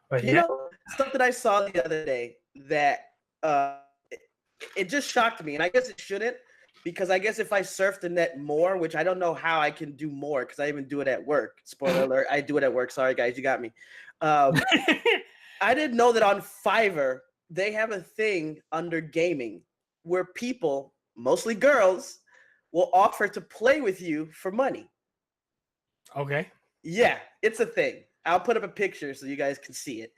But You know, something I saw the other day that it just shocked me, and I guess it shouldn't, because I guess if I surf the net more, which I don't know how I can do more, because I even do it at work. Spoiler alert, I do it at work. Sorry, guys, you got me. I didn't know that on Fiverr, they have a thing under gaming where people, mostly girls, will offer to play with you for money. Okay. Yeah, it's a thing. I'll put up a picture so you guys can see it.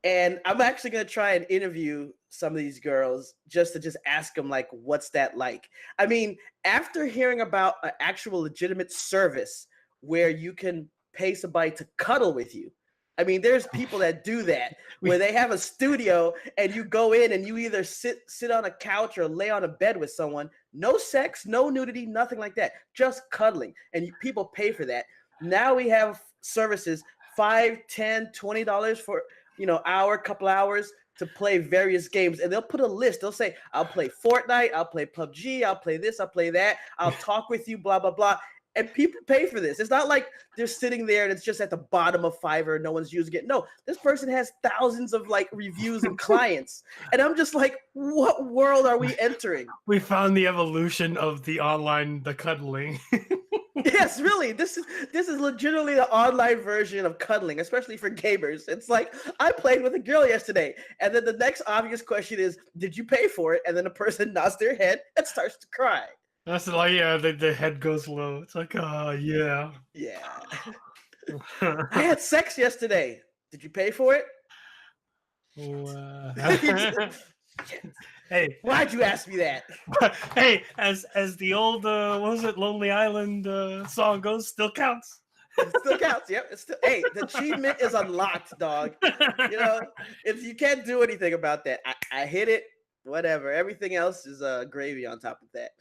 And I'm actually going to try and interview some of these girls just to ask them, like, what's that like? I mean, after hearing about an actual legitimate service where you can pay somebody to cuddle with you, I mean, there's people that do that where they have a studio and you go in and you either sit on a couch or lay on a bed with someone. No sex, no nudity, nothing like that. Just cuddling. And people pay for that. Now we have services, $5, $10, $20 for hour, couple hours to play various games, and they'll put a list. They'll say, I'll play Fortnite, I'll play PUBG, I'll play this, I'll play that, I'll talk with you, blah, blah, blah. And people pay for this. It's not like they're sitting there and it's just at the bottom of Fiverr, no one's using it. No, this person has thousands of reviews and clients. And I'm just like, what world are we entering? We found the evolution of the cuddling. Yes, really. This is legitimately the online version of cuddling, especially for gamers. It's like, I played with a girl yesterday, and then the next obvious question is, did you pay for it? And then the person nods their head and starts to cry. That's like, yeah, the head goes low. It's like, yeah. Yeah. I had sex yesterday. Did you pay for it? Hey, why'd you ask me that? Hey, as the old what was it, Lonely Island song goes, still counts. It still counts. Yep. It's still, hey, the achievement is unlocked, dog. You can't do anything about that. I hit it. Whatever. Everything else is gravy on top of that.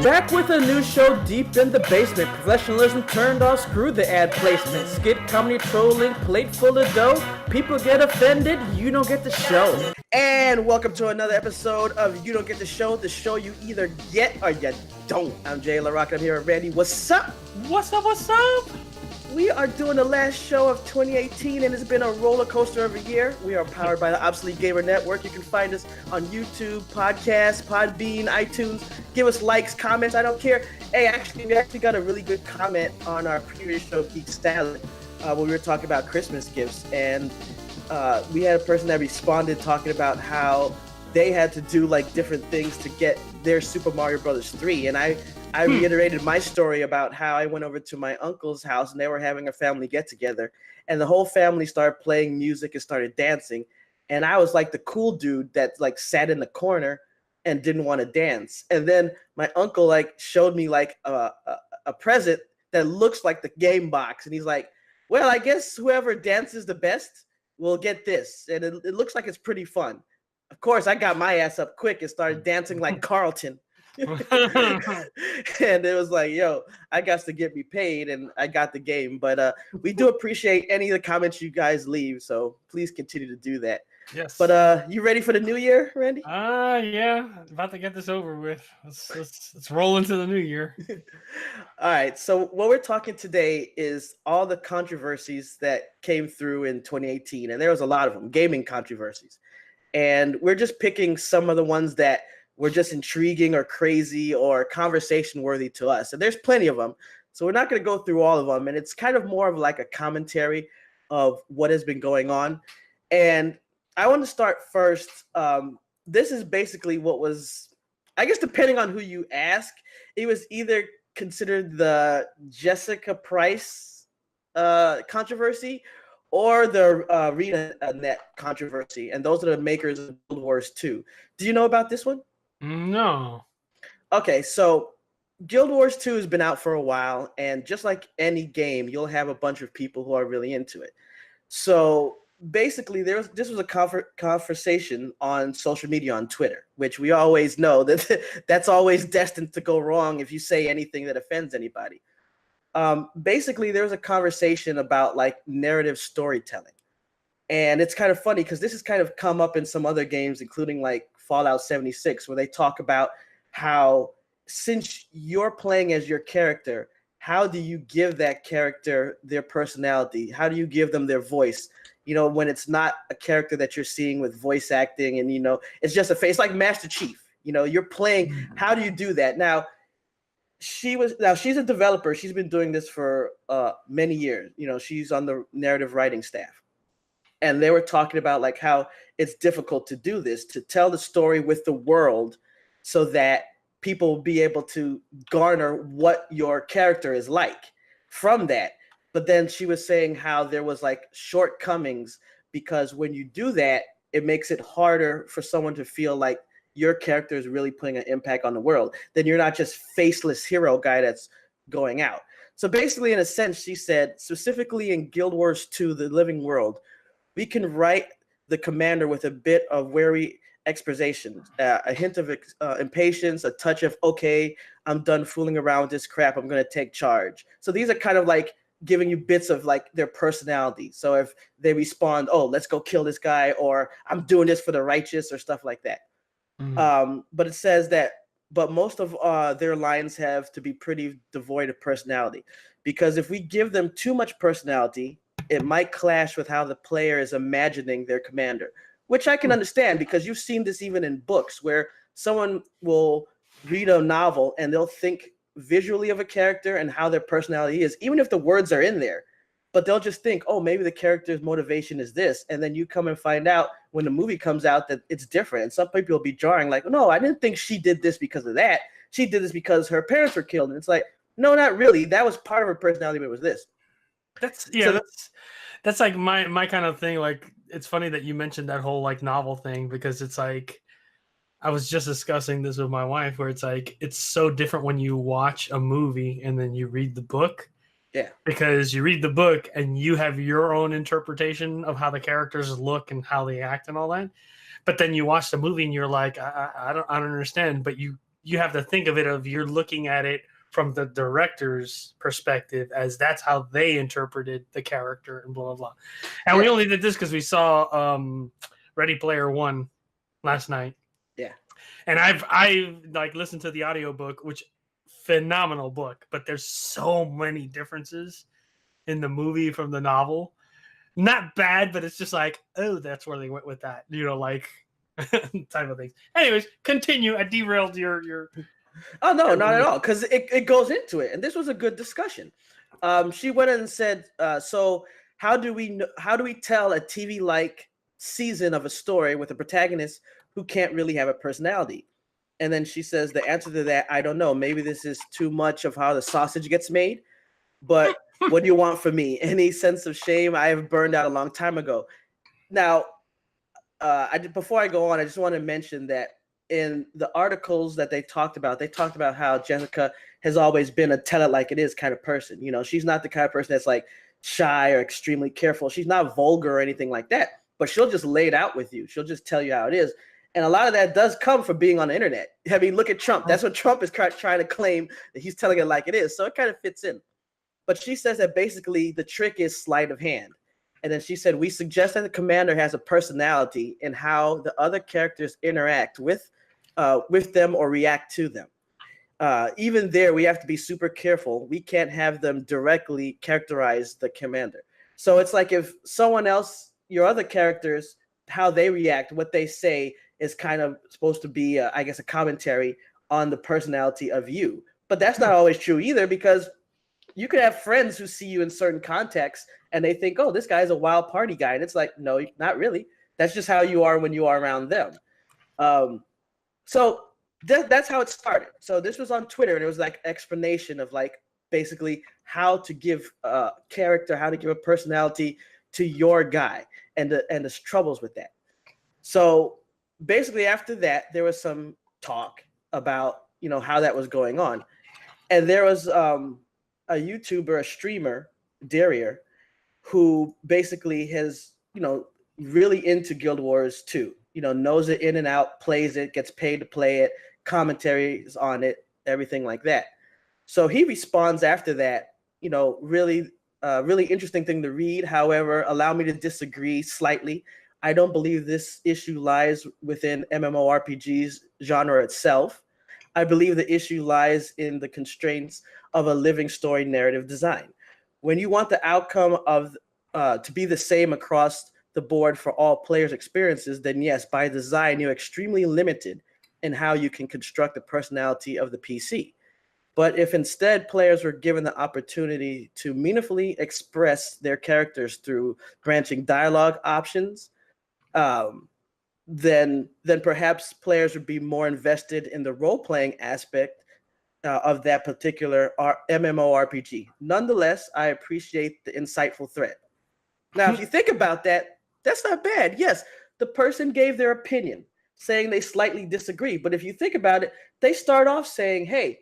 Back with a new show deep in the basement. Professionalism turned off, screw the ad placement. Skit comedy trolling, plate full of dough. People get offended, you don't get the show. And welcome to another episode of You Don't Get the show you either get or you don't. I'm Jay LaRock, I'm here with Randy. What's up? What's up, what's up? We are doing the last show of 2018, and it's been a roller coaster of a year. We are powered by the Obsolete Gamer Network. You can find us on YouTube, Podcasts, Podbean, iTunes. Give us likes, comments, I don't care. Hey, we actually got a really good comment on our previous show, Geek Style, when we were talking about Christmas gifts. And we had a person that responded talking about how they had to do different things to get their Super Mario Brothers 3. And I reiterated my story about how I went over to my uncle's house and they were having a family get together, and the whole family started playing music and started dancing. And I was like the cool dude that sat in the corner and didn't want to dance. And then my uncle showed me a present that looks like the game box. And he's like, well, I guess whoever dances the best will get this. And it looks like it's pretty fun. Of course, I got my ass up quick and started dancing like Carlton. And it was like, yo, I got to get me paid, and I got the game. But we do appreciate any of the comments you guys leave, so please continue to do that. Yes. But you ready for the new year, Randy? Yeah, about to get this over with. Let's roll into the new year. All right, so what we're talking today is all the controversies that came through in 2018, and there was a lot of them, gaming controversies. And we're just picking some of the ones that were just intriguing or crazy or conversation worthy to us. And there's plenty of them. So we're not going to go through all of them. And it's kind of more of a commentary of what has been going on. And I want to start first. This is basically what was, I guess, depending on who you ask, it was either considered the Jessica Price controversy or the ArenaNet controversy. And those are the makers of Guild Wars 2. Do you know about this one? No. Okay, so Guild Wars 2 has been out for a while, and just like any game, you'll have a bunch of people who are really into it. So basically this was a conversation on social media on Twitter, which we always know that that's always destined to go wrong if you say anything that offends anybody. Basically, there was a conversation about like narrative storytelling. And it's kind of funny because this has kind of come up in some other games, including like Fallout 76, where they talk about how since you're playing as your character, how do you give that character their personality? How do you give them their voice? You know, when it's not a character that you're seeing with voice acting and, you know, it's just a face like Master Chief. You know, you're playing. How do you do that? Now, she's a developer. She's been doing this for many years. You know, she's on the narrative writing staff. And they were talking about like how it's difficult to do this, to tell the story with the world so that people will be able to garner what your character is like from that. But then she was saying how there was like shortcomings because when you do that, it makes it harder for someone to feel like your character is really putting an impact on the world. Then you're not just faceless hero guy that's going out. So basically, in a sense, she said, specifically in Guild Wars 2, The Living World, we can write the commander with a bit of wary exposition, a hint of impatience, a touch of, okay, I'm done fooling around with this crap, I'm going to take charge. So these are kind of like giving you bits of like their personality. So if they respond, oh, let's go kill this guy, or I'm doing this for the righteous, or stuff like that. But it says that, but most of their lines have to be pretty devoid of personality, because if we give them too much personality, it might clash with how the player is imagining their commander, which I can understand because you've seen this even in books where someone will read a novel and they'll think visually of a character and how their personality is, even if the words are in there, but they'll just think, oh, maybe the character's motivation is this. And then you come and find out when the movie comes out that it's different. And some people will be jarring like, no, I didn't think she did this because of that. She did this because her parents were killed. And it's like, no, not really. That was part of her personality, but it was this. That's like my kind of thing. Like, it's funny that you mentioned that whole like novel thing, because it's like, I was just discussing this with my wife, where it's like, it's so different when you watch a movie and then you read the book. Yeah. Because you read the book and you have your own interpretation of how the characters look and how they act and all that. But then you watch the movie and you're like, I don't understand. But you have to think of it of you're looking at it from the director's perspective, as that's how they interpreted the character and blah, blah, blah. And we only did this because we saw Ready Player One last night. Yeah. And I like listened to the audiobook, which phenomenal book, but there's so many differences in the movie from the novel. Not bad, but it's just like, oh, that's where they went with that, you know, like type of things. Anyways, continue. I derailed your Oh, no, not at all, because it goes into it, and this was a good discussion. She went in and said, so how do we tell a TV-like season of a story with a protagonist who can't really have a personality? And then she says, the answer to that, I don't know. Maybe this is too much of how the sausage gets made, but what do you want from me? Any sense of shame I have burned out a long time ago. Now, before I go on, I just want to mention that in the articles that they talked about how Jessica has always been a tell it like it is kind of person. You know, she's not the kind of person that's like shy or extremely careful. She's not vulgar or anything like that, but she'll just lay it out with you. She'll just tell you how it is. And a lot of that does come from being on the internet. I mean, look at Trump. That's what Trump is trying to claim, that he's telling it like it is. So it kind of fits in. But she says that basically the trick is sleight of hand. And then she said, we suggest that the commander has a personality in how the other characters interact with them or react to them. Even there, we have to be super careful. We can't have them directly characterize the commander. So it's like if someone else, your other characters, how they react, what they say is kind of supposed to be, I guess, a commentary on the personality of you. But that's not always true either, because you could have friends who see you in certain contexts and they think, oh, this guy's a wild party guy. And it's like, no, not really. That's just how you are when you are around them. So that's how it started. So this was on Twitter, and it was like explanation of like basically how to give a character, how to give a personality to your guy, and the troubles with that. So basically after that, there was some talk about, you know, how that was going on. And there was a YouTuber, a streamer, Derrier, who basically has really into Guild Wars 2, knows it in and out, plays it, gets paid to play it, commentaries on it, everything like that. So he responds after that, really interesting thing to read. However, allow me to disagree slightly. I don't believe this issue lies within MMORPG's genre itself. I believe the issue lies in the constraints of a living story narrative design. When you want the outcome of to be the same across the board for all players' experiences, then yes, by design, you're extremely limited in how you can construct the personality of the PC. But if instead players were given the opportunity to meaningfully express their characters through branching dialogue options, then perhaps players would be more invested in the role-playing aspect of that particular MMORPG. Nonetheless, I appreciate the insightful thread. Now, if you think about that, that's not bad. Yes, the person gave their opinion, saying they slightly disagree. But if you think about it, they start off saying, hey,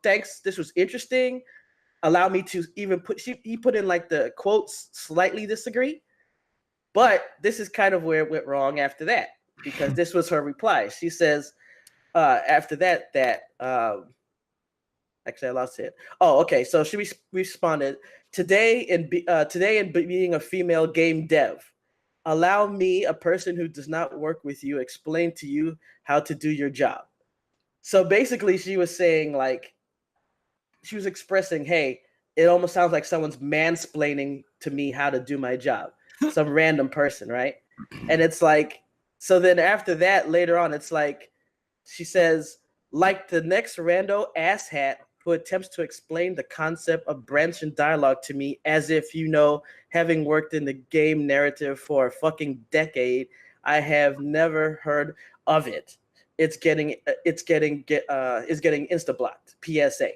thanks, this was interesting. Allow me to even he put in like the quotes, slightly disagree. But this is kind of where it went wrong after that, because this was her reply. She says after that, actually, I lost it. Oh, okay. So she responded, today in being a female game dev, allow me, a person who does not work with you, explain to you how to do your job. So basically, she was saying, like, she was expressing, hey, it almost sounds like someone's mansplaining to me how to do my job. Some random person, right? And it's like, so then after that, later on, it's like, she says, like the next rando asshat who attempts to explain the concept of branch and dialogue to me as if, having worked in the game narrative for a fucking decade, I have never heard of it. It's getting insta-blocked, PSA.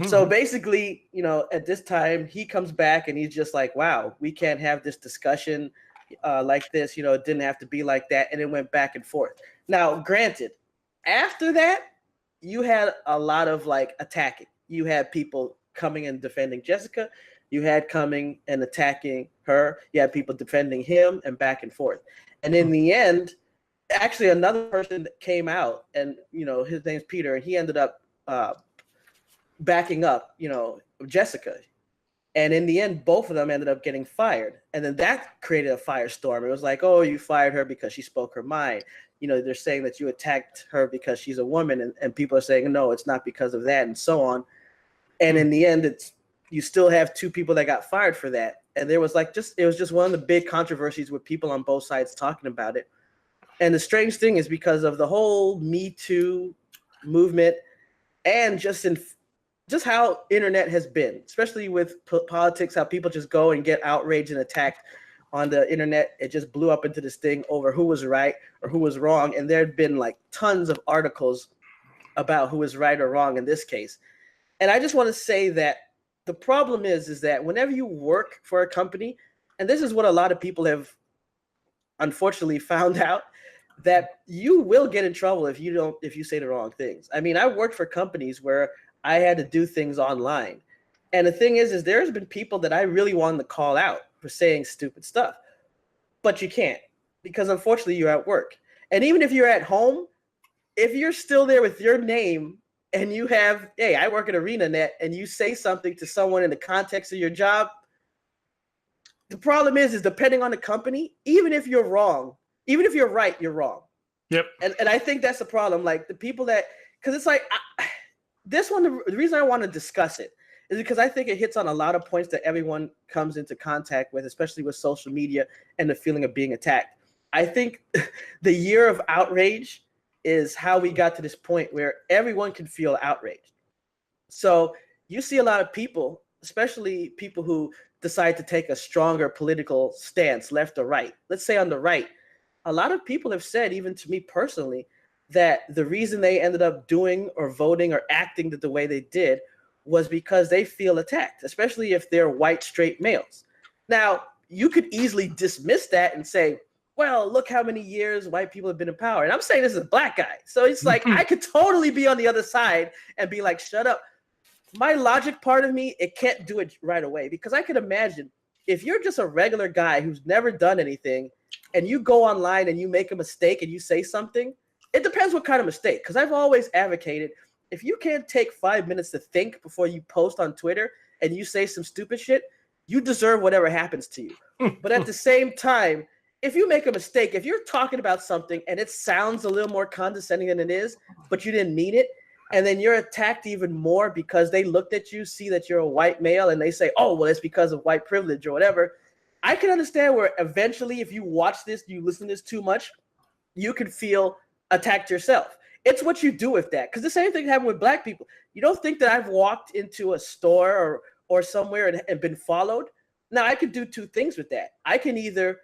So basically, at this time, he comes back and he's just like, wow, we can't have this discussion like this. It didn't have to be like that. And it went back and forth. Now, granted, after that, you had a lot of like attacking. You had people coming and defending Jessica. You had coming and attacking her. You had people defending him and back and forth. And in the end, actually another person that came out, and his name's Peter, and he ended up backing up Jessica, and in the end both of them ended up getting fired. And then that created a firestorm. It was like, oh, you fired her because she spoke her mind. They're saying that you attacked her because she's a woman, and people are saying no, it's not because of that, and so on. And in the end, you still have two people that got fired for that. And there was it was just one of the big controversies with people on both sides talking about it. And the strange thing is, because of the whole Me Too movement, and just how internet has been, especially with politics, how people just go and get outraged and attacked on the internet, it just blew up into this thing over who was right or who was wrong. And there had been like tons of articles about who was right or wrong in this case. And I just want to say that the problem is that whenever you work for a company, and this is what a lot of people have unfortunately found out, that you will get in trouble if you say the wrong things. I mean, I worked for companies where I had to do things online. And the thing is there's been people that I really wanted to call out for saying stupid stuff, but you can't, because unfortunately you're at work. And even if you're at home, if you're still there with your name and you have, hey, I work at ArenaNet, and you say something to someone in the context of your job, the problem is depending on the company, even if you're wrong, even if you're right, you're wrong. Yep. And I think that's the problem. Like the people that, because it's like, this one, the reason I want to discuss it is because I think it hits on a lot of points that everyone comes into contact with, especially with social media and the feeling of being attacked. I think the year of outrage is how we got to this point where everyone can feel outraged. So you see a lot of people, especially people who decide to take a stronger political stance, left or right. Let's say on the right, a lot of people have said, even to me personally, that the reason they ended up doing or voting or acting the way they did was because they feel attacked, especially if they're white, straight males. Now, you could easily dismiss that and say, well, look how many years white people have been in power. And I'm saying this is a black guy. So it's like, I could totally be on the other side and be like, shut up. My logic part of me, it can't do it right away, because I could imagine if you're just a regular guy who's never done anything and you go online and you make a mistake and you say something, it depends what kind of mistake. Because I've always advocated, if you can't take 5 minutes to think before you post on Twitter and you say some stupid shit, you deserve whatever happens to you. But at the same time, if you make a mistake, if you're talking about something and it sounds a little more condescending than it is, but you didn't mean it, and then you're attacked even more because they looked at you, see that you're a white male, and they say, oh, well, it's because of white privilege or whatever. I can understand where eventually, if you watch this, you listen to this too much, you could feel attacked yourself. It's what you do with that. Because the same thing happened with black people. You don't think that I've walked into a store or somewhere and been followed? Now, I could do two things with that. I can either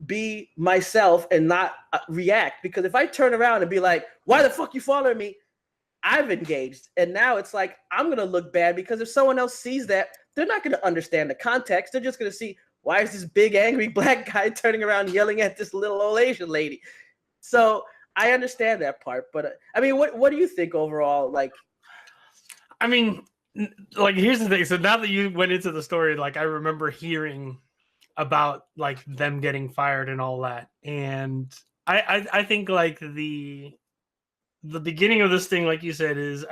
be myself and not react, because if I turn around and be like, why the fuck you following me? I've engaged. And now it's like, I'm going to look bad, because if someone else sees that, they're not going to understand the context. They're just going to see, why is this big angry black guy turning around yelling at this little old Asian lady? So I understand that part. But I mean, what do you think overall? Like, I mean, like, here's the thing. So now that you went into the story, like, I remember hearing about like them getting fired and all that. And I think like the beginning of this thing, like you said, is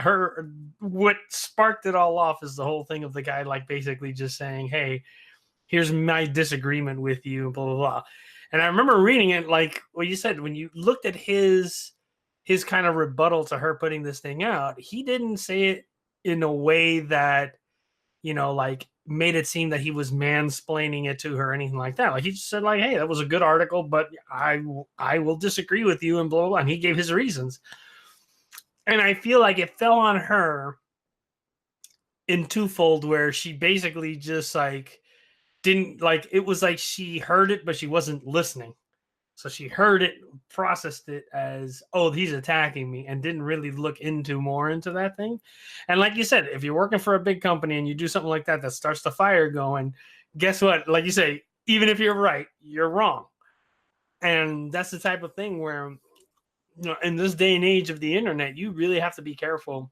what sparked it all off is the whole thing of the guy like basically just saying, hey, here's my disagreement with you, blah blah blah. And I remember reading it, like what you said, when you looked at his kind of rebuttal to her putting this thing out, he didn't say it in a way that, you know, like made it seem that he was mansplaining it to her or anything like that. Like, he just said like, hey, that was a good article, but I will disagree with you and blah blah blah. And he gave his reasons. And I feel like it fell on her in twofold, where she basically just like didn't like, it was like she heard it, but she wasn't listening. So she heard it, processed it as, oh, he's attacking me, and didn't really look more into that thing. And like you said, if you're working for a big company and you do something like that, that starts the fire going, guess what? Like you say, even if you're right, you're wrong. And that's the type of thing where, you know, in this day and age of the internet, you really have to be careful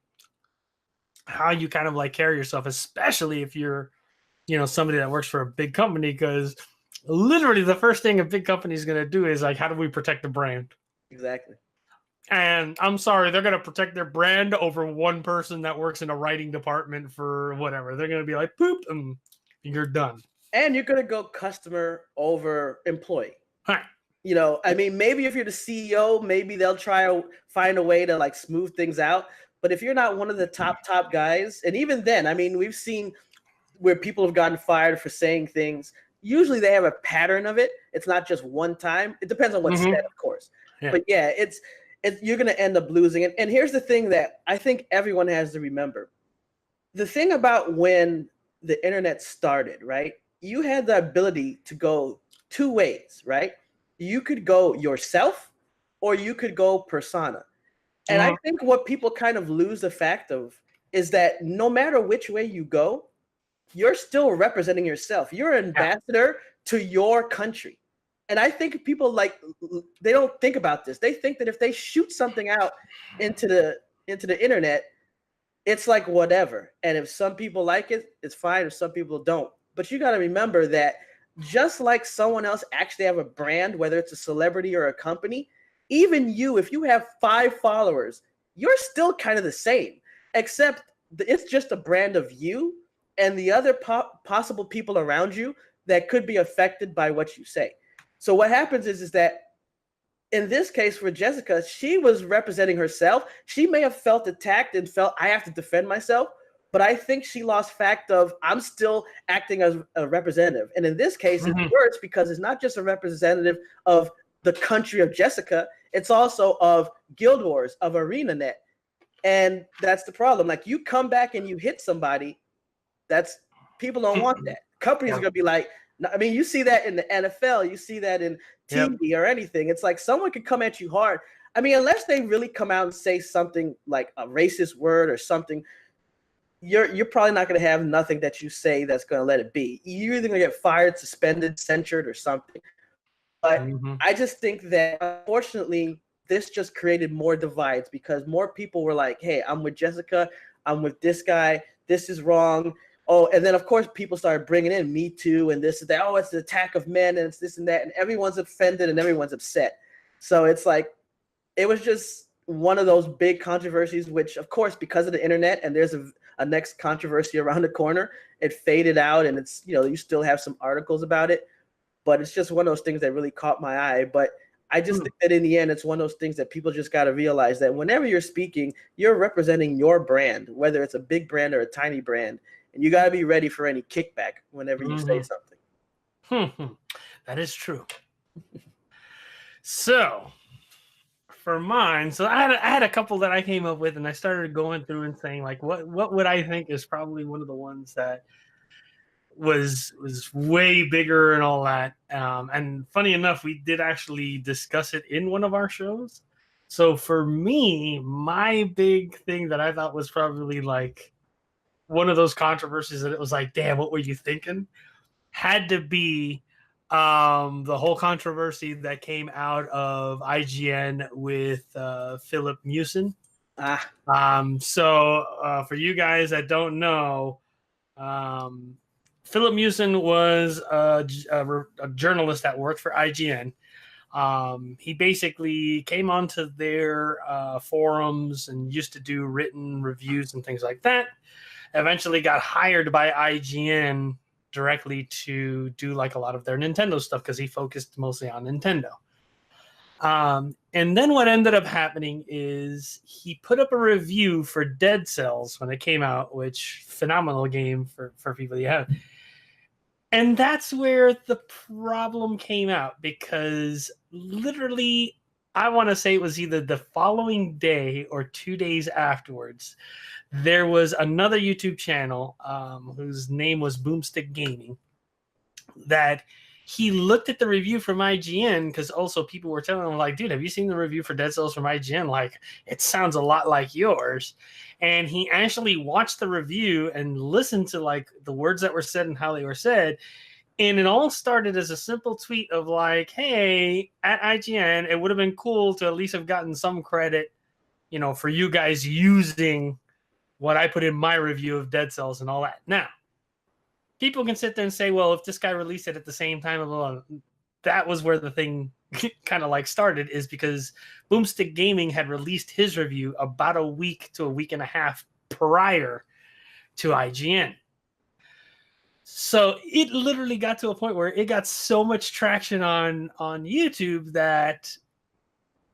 how you kind of like carry yourself, especially if you're, you know, somebody that works for a big company, because literally the first thing a big company is going to do is like, how do we protect the brand? Exactly. And I'm sorry, they're going to protect their brand over one person that works in a writing department for whatever. They're going to be like, poop, and you're done. And you're going to go customer over employee. Right. You know, I mean, maybe if you're the CEO, maybe they'll try to find a way to like smooth things out. But if you're not one of the top guys, and even then, I mean, we've seen where people have gotten fired for saying things. Usually they have a pattern of it. It's not just one time. It depends on what's said, of course. Yeah. But yeah, it's you're going to end up losing it. And here's the thing that I think everyone has to remember. The thing about when the internet started, right? You had the ability to go two ways, right? You could go yourself or you could go persona. And I think what people kind of lose the fact of is that no matter which way you go, you're still representing yourself. You're an ambassador to your country. And I think people like, they don't think about this. They think that if they shoot something out into the internet, it's like whatever. And if some people like it, it's fine. If some people don't. But you got to remember that just like someone else actually have a brand, whether it's a celebrity or a company, even you, if you have 5 followers, you're still kind of the same, except it's just a brand of you and the other possible people around you that could be affected by what you say. So what happens is that in this case for Jessica, she was representing herself. She may have felt attacked and felt I have to defend myself, but I think she lost fact of I'm still acting as a representative. And in this case, it's worse because it's not just a representative of the country of Jessica, it's also of Guild Wars, of ArenaNet. And that's the problem. Like, you come back and you hit somebody, that's people don't want that. Companies are going to be like, I mean, you see that in the NFL, you see that in TV or anything. It's like someone could come at you hard. I mean, unless they really come out and say something like a racist word or something, you're probably not going to have nothing that you say that's going to let it be. You're either going to get fired, suspended, censured, or something. But I just think that, unfortunately, this just created more divides because more people were like, hey, I'm with Jessica. I'm with this guy. This is wrong. Oh, and then of course people started bringing in Me Too and this and that. Oh, it's the attack of men and it's this and that, and everyone's offended and everyone's upset. So it's like it was just one of those big controversies, which of course because of the internet and there's a next controversy around the corner, it faded out, and it's you still have some articles about it, but it's just one of those things that really caught my eye. But I just think that in the end, it's one of those things that people just got to realize that whenever you're speaking, you're representing your brand, whether it's a big brand or a tiny brand. And you got to be ready for any kickback whenever you say something. That is true. So for mine, so I had a couple that I came up with, and I started going through and saying, like, what would I think is probably one of the ones that was way bigger and all that. And funny enough, we did actually discuss it in one of our shows. So for me, my big thing that I thought was probably like one of those controversies that it was like, damn, what were you thinking? Had to be the whole controversy that came out of IGN with Philip Mewson. So for you guys that don't know, Philip Mewson was a journalist that worked for IGN. He basically came onto their forums and used to do written reviews and things like that. Eventually got hired by IGN directly to do like a lot of their Nintendo stuff because he focused mostly on Nintendo. And then what ended up happening is he put up a review for Dead Cells when it came out, which phenomenal game for people you have. And that's where the problem came out, because literally, I want to say it was either the following day or 2 days afterwards, there was another YouTube channel whose name was Boomstick Gaming that he looked at the review from IGN, because also people were telling him, like, dude, have you seen the review for Dead Cells from IGN? Like, it sounds a lot like yours. And he actually watched the review and listened to like the words that were said and how they were said. And it all started as a simple tweet of like, hey, at IGN, it would have been cool to at least have gotten some credit, for you guys using what I put in my review of Dead Cells and all that. Now, people can sit there and say, well, if this guy released it at the same time, that was where the thing kind of like started, is because Boomstick Gaming had released his review about a week to a week and a half prior to IGN. So it literally got to a point where it got so much traction on YouTube that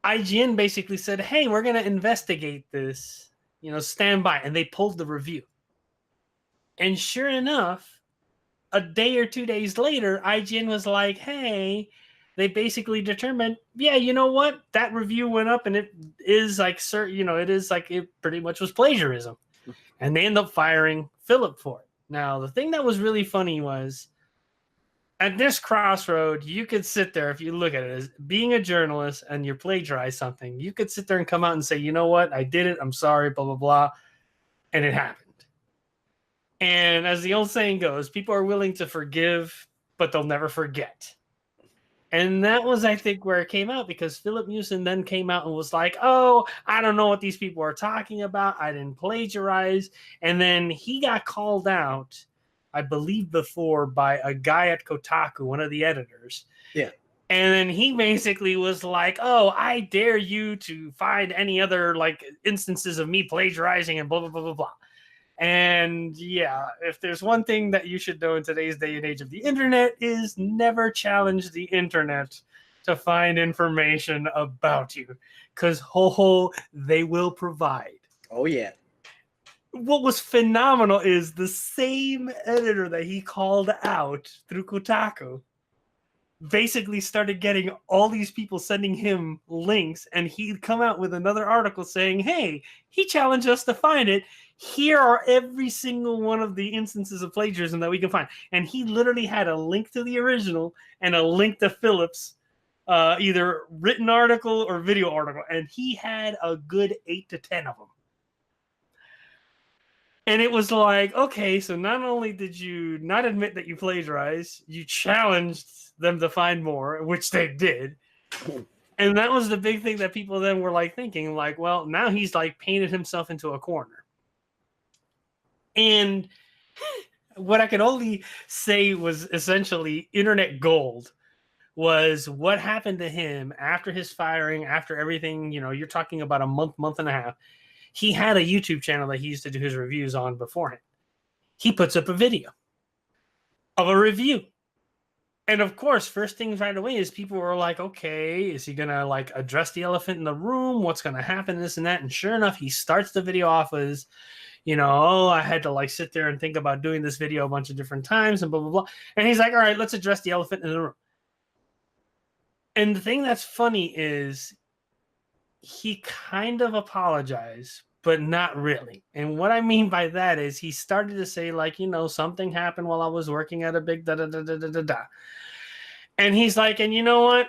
IGN basically said, hey, we're going to investigate this, stand by. And they pulled the review. And sure enough, a day or 2 days later, IGN was like, hey, they basically determined, yeah, you know what? That review went up and it is like, it is like it pretty much was plagiarism. And they end up firing Philip for it. Now, the thing that was really funny was at this crossroad, you could sit there, if you look at it as being a journalist and you plagiarize something, you could sit there and come out and say, you know what? I did it. I'm sorry, blah, blah, blah. And it happened. And as the old saying goes, people are willing to forgive, but they'll never forget. And that was, I think, where it came out, because Philip Mewson then came out and was like, oh, I don't know what these people are talking about. I didn't plagiarize. And then he got called out, I believe before, by a guy at Kotaku, one of the editors. Yeah. And then he basically was like, oh, I dare you to find any other like instances of me plagiarizing and blah, blah, blah, blah, blah. And yeah, if there's one thing that you should know in today's day and age of the internet, is never challenge the internet to find information about you, because they will provide. Oh yeah. What was phenomenal is the same editor that he called out through Kotaku basically started getting all these people sending him links, and he'd come out with another article saying, hey, he challenged us to find it. Here are every single one of the instances of plagiarism that we can find. And he literally had a link to the original and a link to Philip's either written article or video article. And he had a good 8 to 10 of them. And it was like, okay, so not only did you not admit that you plagiarized, you challenged them to find more, which they did. And that was the big thing that people then were like thinking, like, well, now he's like painted himself into a corner. And what I could only say was essentially internet gold was what happened to him after his firing, after everything. You're talking about a month and a half. He had a YouTube channel that he used to do his reviews on beforehand. He puts up a video of a review. And of course, first things right away is people were like, okay, is he going to like address the elephant in the room? What's going to happen? This and that. And sure enough, he starts the video off as, I had to like sit there and think about doing this video a bunch of different times and blah, blah, blah. And he's like, all right, let's address the elephant in the room. And the thing that's funny is he kind of apologized, but not really. And what I mean by that is he started to say like, something happened while I was working at a big da-da-da-da-da-da. And he's like, and you know what?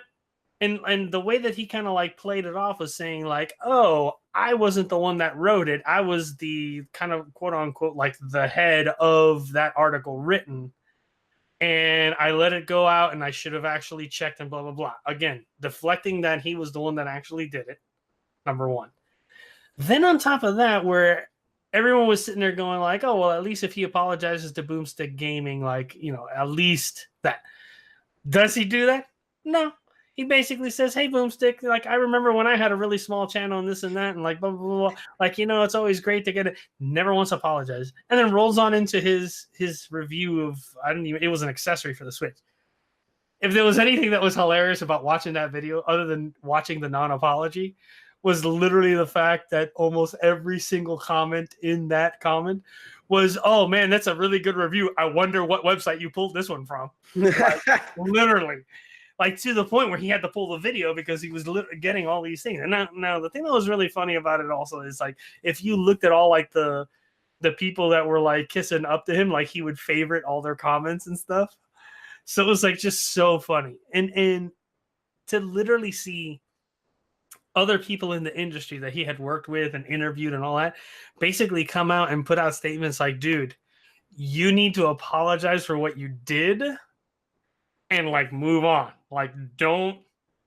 And the way that he kind of like played it off was saying like, oh, I wasn't the one that wrote it. I was the kind of quote unquote like the head of that article written. And I let it go out and I should have actually checked and blah, blah, blah. Again, deflecting that he was the one that actually did it. Number one. Then on top of that, where everyone was sitting there going like, oh, well, at least if he apologizes to Boomstick Gaming, like, at least that. Does he do that? No. He basically says, hey, Boomstick, like, I remember when I had a really small channel and this and that, and like, blah, blah, blah, blah. Like, it's always great to get it. Never once apologized. And then rolls on into his review of, it was an accessory for the Switch. If there was anything that was hilarious about watching that video, other than watching the non-apology, was literally the fact that almost every single comment in that comment was, oh, man, that's a really good review. I wonder what website you pulled this one from. Like, literally. Like, to the point where he had to pull the video because he was getting all these things. And now the thing that was really funny about it also is, like, if you looked at all, like, the people that were, like, kissing up to him, like, he would favorite all their comments and stuff. So it was, like, just so funny. And to literally see other people in the industry that he had worked with and interviewed and all that basically come out and put out statements like, dude, you need to apologize for what you did and like move on. Like, don't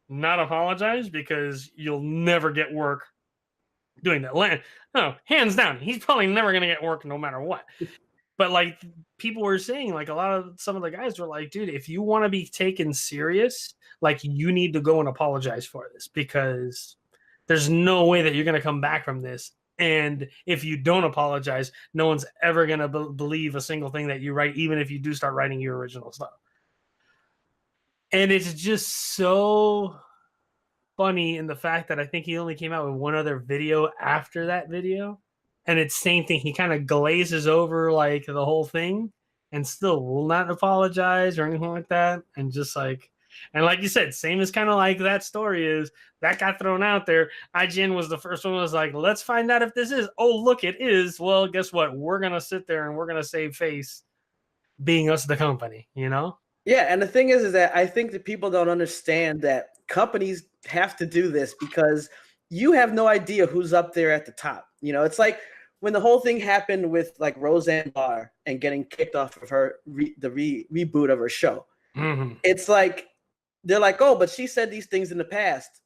not apologize because you'll never get work doing that. No, hands down, he's probably never going to get work no matter what. But like people were saying, like some of the guys were like, dude, if you want to be taken serious, like you need to go and apologize for this because there's no way that you're going to come back from this. And if you don't apologize, no one's ever going to believe a single thing that you write, even if you do start writing your original stuff. And it's just so funny in the fact that I think he only came out with one other video after that video. And it's same thing. He kind of glazes over like the whole thing and still will not apologize or anything like that. And just like, and like you said, same as kind of like that story is that got thrown out there. IGN was the first one was like, let's find out if this is, oh, look, it is. Well, guess what? We're going to sit there and we're going to save face being us, the company, Yeah, and the thing is that I think that people don't understand that companies have to do this because you have no idea who's up there at the top. It's like when the whole thing happened with like Roseanne Barr and getting kicked off of her reboot of her show. Mm-hmm. It's like they're like, oh, but she said these things in the past.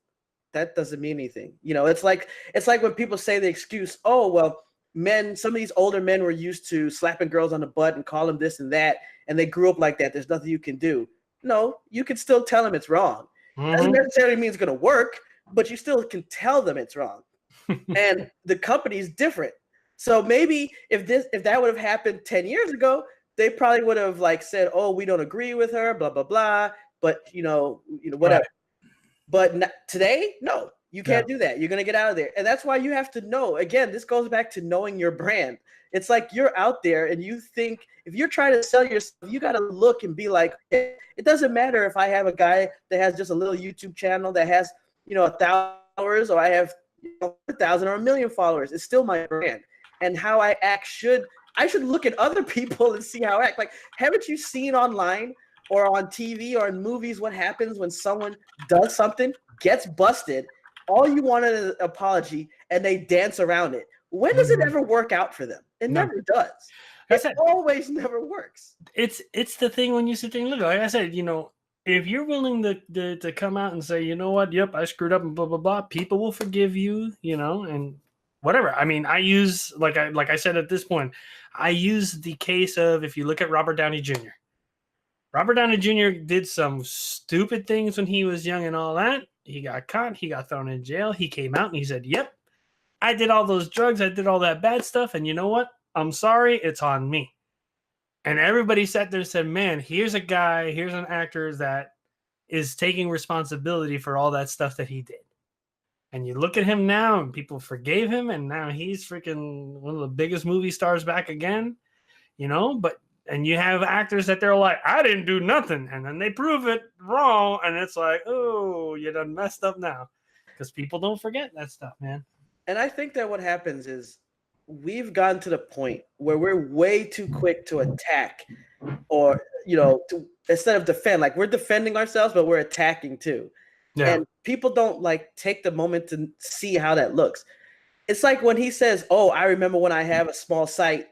That doesn't mean anything. It's like when people say the excuse, oh, well, some of these older men were used to slapping girls on the butt and call them this and that, and they grew up like that. There's nothing you can do. No, you can still tell them it's wrong. Mm-hmm. Doesn't necessarily mean it's going to work, but you still can tell them it's wrong. And the company is different. So maybe if that would have happened 10 years ago, they probably would have like said, oh, we don't agree with her, blah, blah, blah. But, whatever. Right. But today, no, you can't do that. You're going to get out of there. And that's why you have to know. Again, this goes back to knowing your brand. It's like you're out there and you think if you're trying to sell yourself, you got to look and be like, it doesn't matter if I have a guy that has just a little YouTube channel that has, 1,000 followers or I have 1,000 or 1 million followers. It's still my brand. And how I act I should look at other people and see how I act. Like, haven't you seen online or on TV or in movies what happens when someone does something, gets busted, all you want is an apology, and they dance around it? When does it ever work out for them? It never does. It always never works. It's the thing when you sit there and look. Like I said, if you're willing to come out and say, you know what, yep, I screwed up and blah, blah, blah, people will forgive you, and whatever. I mean, I use like I said at this point, I use the case of if you look at Robert Downey Jr. Robert Downey Jr. did some stupid things when he was young and all that. He got caught. He got thrown in jail. He came out and he said, "Yep, I did all those drugs. I did all that bad stuff. And you know what? I'm sorry. It's on me." And everybody sat there and said, "Man, here's a guy, here's an actor that is taking responsibility for all that stuff that he did." And you look at him now, and people forgave him, and now he's freaking one of the biggest movie stars back again, you know? But and you have actors that they're like, "I didn't do nothing," and then they prove it wrong, and it's like, "Oh, you done messed up now," because people don't forget that stuff, man. And I think that what happens is we've gotten to the point where we're way too quick to attack, or instead of defend. Like, we're defending ourselves, but we're attacking too. Yeah. And people don't like take the moment to see how that looks. It's like when he says, "Oh, I remember when I have a small site,"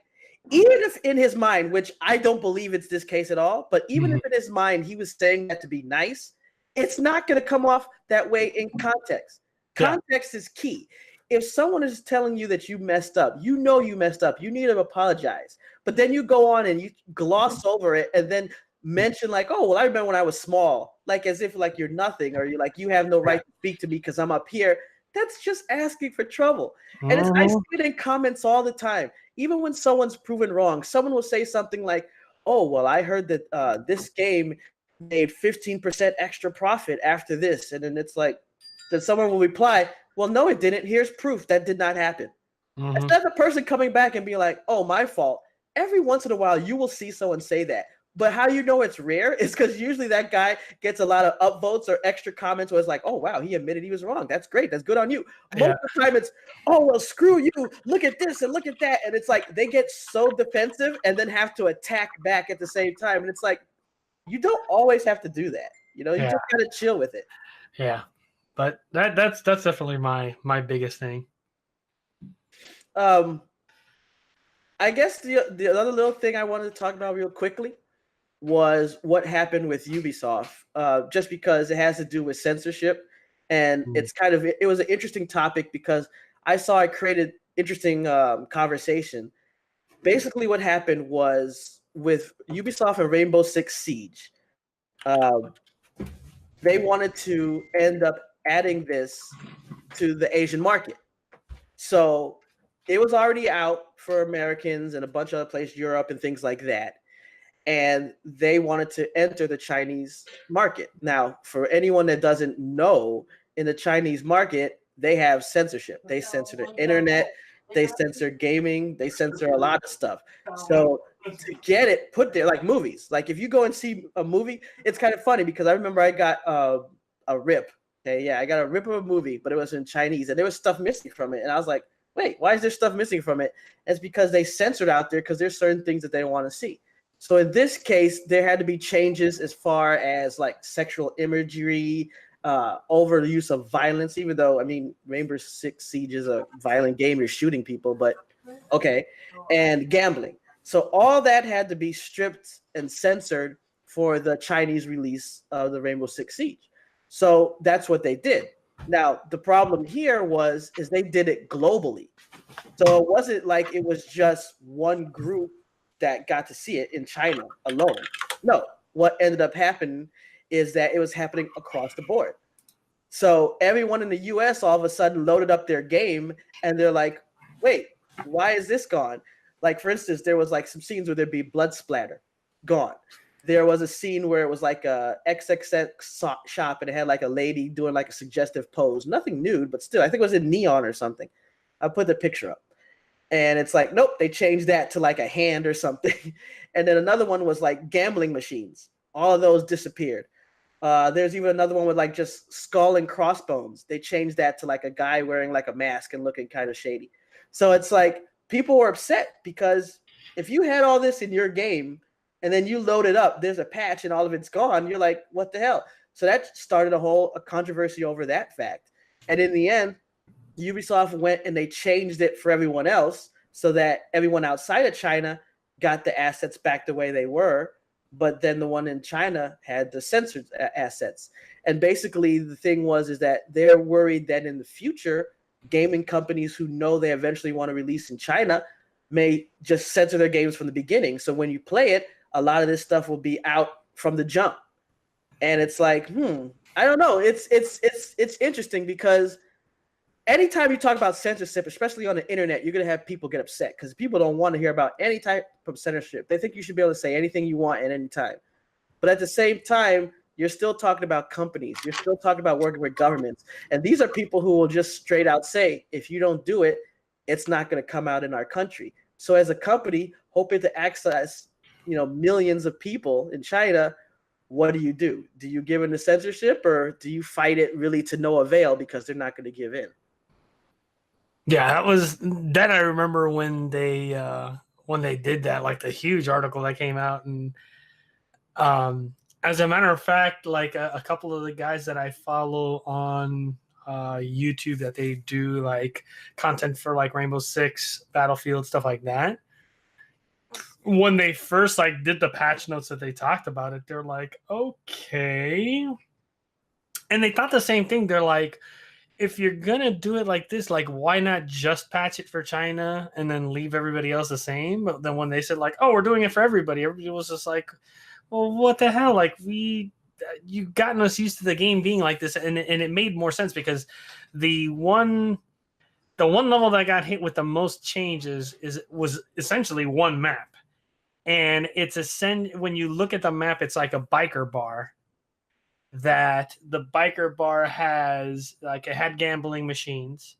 even if in his mind, which I don't believe it's this case at all, but even if in his mind he was saying that to be nice, it's not going to come off that way in context. Context is key. If someone is telling you that you messed up, you know you messed up, you need to apologize. But then you go on and you gloss over it and then mention like, "Oh, well, I remember when I was small," like as if like you're nothing, or you're like, "You have no right to speak to me because I'm up here." That's just asking for trouble. And I see it in comments all the time. Even when someone's proven wrong, someone will say something like, "Oh, well, I heard that this game made 15% extra profit after this." And then it's like, then someone will reply, "Well, no, it didn't. Here's proof that did not happen." Instead of the person coming back and being like, "Oh, my fault." Every once in a while, you will see someone say that. But how you know it's rare is because usually that guy gets a lot of upvotes or extra comments where it's like, "Oh, wow, he admitted he was wrong. That's great. That's good on you." Most of the time it's, "Oh, well, screw you. Look at this and look at that." And it's like they get so defensive and then have to attack back at the same time. And it's like, you don't always have to do that. You just got to chill with it. Yeah. But that's definitely my biggest thing. I guess the other little thing I wanted to talk about real quickly was what happened with Ubisoft, just because it has to do with censorship. And it's it was an interesting topic because I saw it created interesting conversation. Basically, what happened was with Ubisoft and Rainbow Six Siege, they wanted to end up adding this to the Asian market. So it was already out for Americans and a bunch of other places, Europe and things like that. And they wanted to enter the Chinese market. Now, for anyone that doesn't know, in the Chinese market, they have censorship. They censor the internet, they censor gaming, they censor a lot of stuff. So to get it put there, like movies, like if you go and see a movie, it's kind of funny because I remember I got a rip. Okay, yeah, I got a rip of a movie, but it was in Chinese and there was stuff missing from it. And I was like, "Wait, why is there stuff missing from it?" It's because they censored out there because there's certain things that they want to see. So in this case, there had to be changes as far as like sexual imagery, over the use of violence, even though, I mean, Rainbow Six Siege is a violent game, you're shooting people, but okay, and gambling. So all that had to be stripped and censored for the Chinese release of the Rainbow Six Siege. So that's what they did. Now, the problem here is they did it globally. So it wasn't like it was just one group that got to see it in China alone. No, what ended up happening is that it was happening across the board. So everyone in the US all of a sudden loaded up their game and they're like, "Wait, why is this gone?" Like, for instance, there was like some scenes where there'd be blood splatter, gone. There was a scene where it was like a XXX shop and it had like a lady doing like a suggestive pose. Nothing nude, but still, I think it was in neon or something. I put the picture up. And it's like, nope, they changed that to like a hand or something. And then another one was like gambling machines. All of those disappeared. There's even another one with like just skull and crossbones. They changed that to like a guy wearing like a mask and looking kind of shady. So it's like people were upset because if you had all this in your game and then you load it up, there's a patch and all of it's gone, you're like, what the hell? So that started a controversy over that fact. And in the end, Ubisoft went and they changed it for everyone else so that everyone outside of China got the assets back the way they were. But then the one in China had the censored assets. And basically the thing is that they're worried that in the future, gaming companies who know they eventually want to release in China may just censor their games from the beginning. So when you play it, a lot of this stuff will be out from the jump. And it's like, I don't know. It's interesting because anytime you talk about censorship, especially on the internet, you're going to have people get upset because people don't want to hear about any type of censorship. They think you should be able to say anything you want at any time. But at the same time, you're still talking about companies. You're still talking about working with governments. And these are people who will just straight out say, if you don't do it, it's not going to come out in our country. So as a company hoping to access, millions of people in China, what do? Do you give in to censorship, or do you fight it really to no avail because they're not going to give in? Yeah, I remember when they did that, like the huge article that came out. And as a matter of fact, like a couple of the guys that I follow on YouTube, that they do like content for like Rainbow Six, Battlefield, stuff like that. When they first like did the patch notes that they talked about it, they're like, okay. And they thought the same thing. They're like, if you're gonna do it like this, like why not just patch it for China and then leave everybody else the same? But then when they said like, oh, we're doing it for everybody was just like, well, what the hell? Like you've gotten us used to the game being like this, and it made more sense because the one level that got hit with the most changes was essentially one map. And when you look at the map, it's like a biker bar. That the biker bar has, like, it had gambling machines,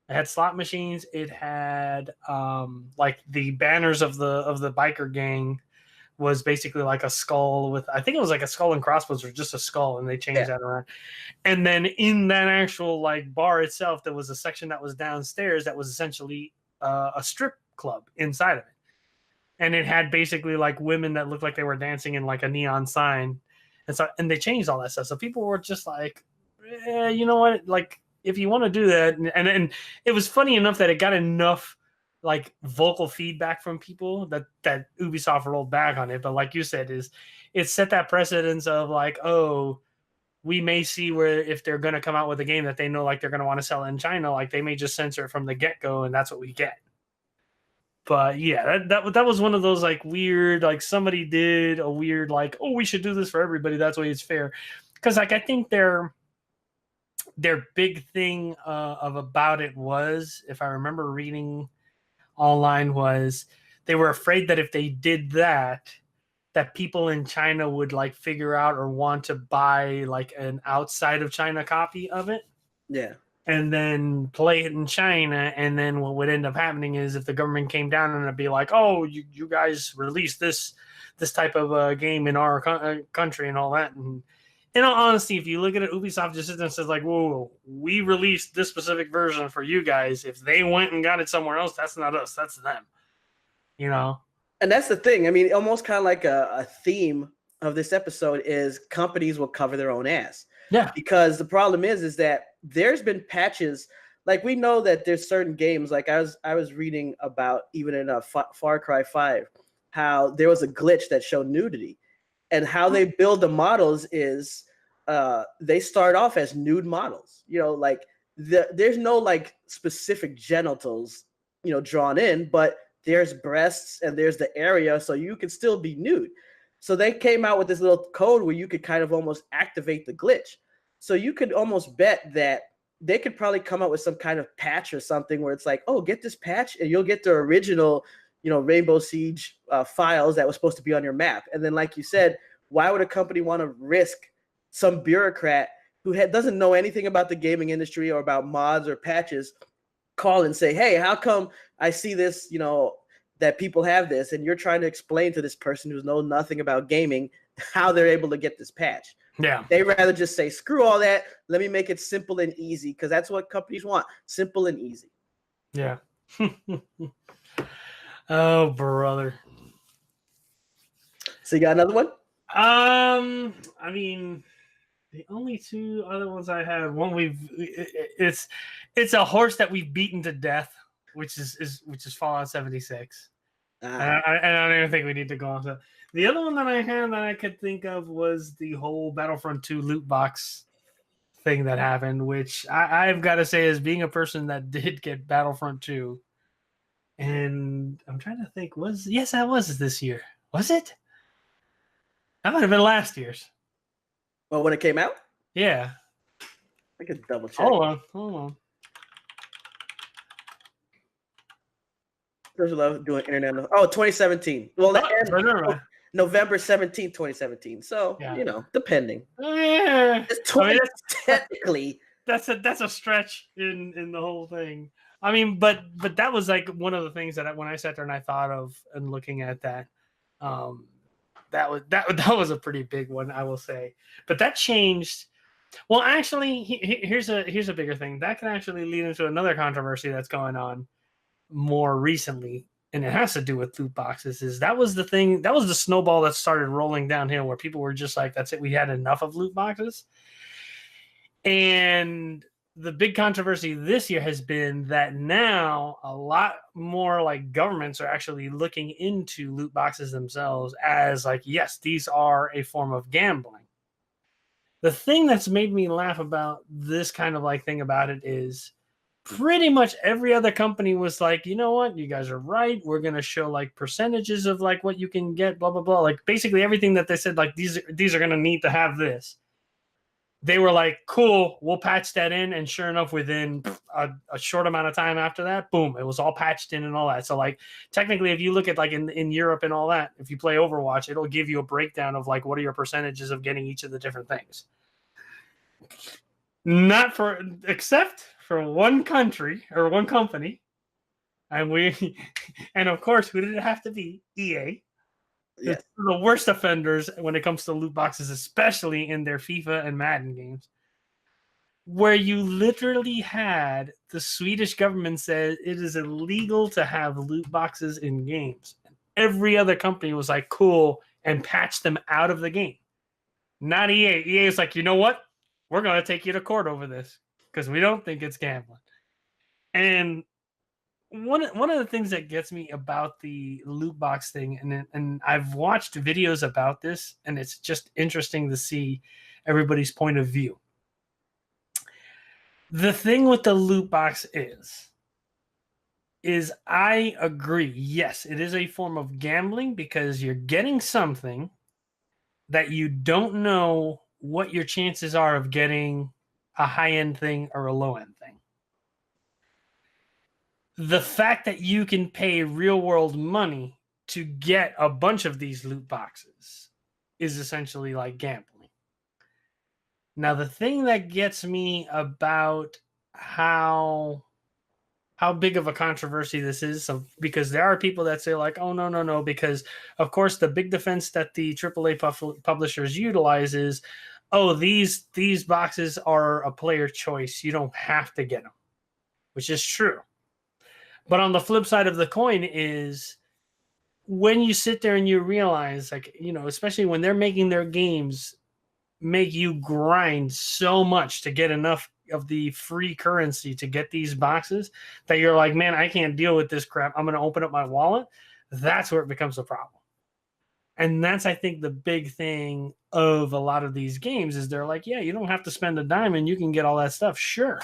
it had slot machines, it had like the banners of the biker gang was basically like a skull with, I think it was like a skull and crossbones, or just a skull, and they changed that around. And then in that actual like bar itself, there was a section that was downstairs that was essentially a strip club inside of it. And it had basically like women that looked like they were dancing in like a neon sign. And they changed all that stuff. So people were just like, you know what? Like, if you want to do that. And it was funny enough that it got enough like vocal feedback from people that Ubisoft rolled back on it. But like you said, it set that precedence of like, oh, we may see where if they're going to come out with a game that they know like they're going to want to sell in China, like they may just censor it from the get-go, and that's what we get. But yeah, that was one of those like weird, like somebody did a weird like, oh, we should do this for everybody. That's why it's fair. Because like I think their big thing about it was, if I remember reading online, was they were afraid that if they did that people in China would like figure out or want to buy like an outside of China copy of it. Yeah. And then play it in China, and then what would end up happening is if the government came down and it'd be like, oh, you guys released this type of game in our country and all that. And in all honesty, if you look at it, Ubisoft just sits and says like, whoa, we released this specific version for you guys. If they went and got it somewhere else, that's not us, that's them. And that's the thing. I mean, almost kind of like a theme of this episode is companies will cover their own ass. Yeah. Because the problem is that there's been patches. Like, we know that there's certain games, like I was reading about even in a Far Cry 5, how there was a glitch that showed nudity. And how they build the models is they start off as nude models. Like there's no like specific genitals, drawn in, but there's breasts and there's the area, so you can still be nude. So they came out with this little code where you could kind of almost activate the glitch. So you could almost bet that they could probably come up with some kind of patch or something where it's like, oh, get this patch and you'll get the original, Rainbow Siege files that was supposed to be on your map. And then, like you said, why would a company want to risk some bureaucrat who doesn't know anything about the gaming industry or about mods or patches call and say, hey, how come I see this, that people have this, and you're trying to explain to this person who knows nothing about gaming how they're able to get this patch? Yeah. They rather just say, screw all that. Let me make it simple and easy, because that's what companies want. Simple and easy. Yeah. Oh, brother. So you got another one? I mean, the only two other ones I have, one it's a horse that we've beaten to death, which is Fallout 76. I don't even think we need to go on to that. The other one that I had that I could think of was the whole Battlefront 2 loot box thing that happened, which I've got to say, as being a person that did get Battlefront 2, and I'm trying to think, that was this year. Was it? That might have been last year's. Well, when it came out? Yeah. I could double check. Hold on. There's a lot of doing internet. Oh, 2017. Well, November 17th, 2017. So, depending. Yeah. It's 20 technically. That's a stretch in the whole thing. I mean, but that was like one of the things that when I sat there and I thought of and looking at that, that was a pretty big one, I will say. But that changed. Well, actually, here's a bigger thing that can actually lead into another controversy that's going on more recently, and it has to do with loot boxes. That was the snowball that started rolling downhill, where people were just like, that's it, we had enough of loot boxes. And the big controversy this year has been that now a lot more like governments are actually looking into loot boxes themselves as like, yes, these are a form of gambling. The thing that's made me laugh about this kind of like thing about it is pretty much every other company was like, you know what, you guys are right. We're going to show like percentages of like what you can get, blah, blah, blah. Like basically everything that they said, like these are going to need to have this. They were like, cool, we'll patch that in. And sure enough, within a short amount of time after that, boom, it was all patched in and all that. So like technically, if you look at like in Europe and all that, if you play Overwatch, it'll give you a breakdown of like, what are your percentages of getting each of the different things. Except for one country or one company. And of course, who did it have to be? EA. Yes. The worst offenders when it comes to loot boxes, especially in their FIFA and Madden games, where you literally had the Swedish government say it is illegal to have loot boxes in games. Every other company was like, cool, and patched them out of the game. Not EA. EA is like, you know what? We're going to take you to court over this because we don't think it's gambling. And one of the things that gets me about the loot box thing, and I've watched videos about this, and it's just interesting to see everybody's point of view. The thing with the loot box is I agree. Yes, it is a form of gambling because you're getting something that you don't know what your chances are of getting a high-end thing or a low-end thing. The fact that you can pay real-world money to get a bunch of these loot boxes is essentially like gambling. Now, the thing that gets me about how big of a controversy this is, because there are people that say like, oh, no, because of course the big defense that the AAA publishers utilize is, oh, these boxes are a player choice. You don't have to get them, which is true. But on the flip side of the coin is when you sit there and you realize, like, especially when they're making their games make you grind so much to get enough of the free currency to get these boxes that you're like, man, I can't deal with this crap. I'm going to open up my wallet. That's where it becomes a problem. And that's, I think, the big thing of a lot of these games is they're like, yeah, you don't have to spend a dime and you can get all that stuff. Sure.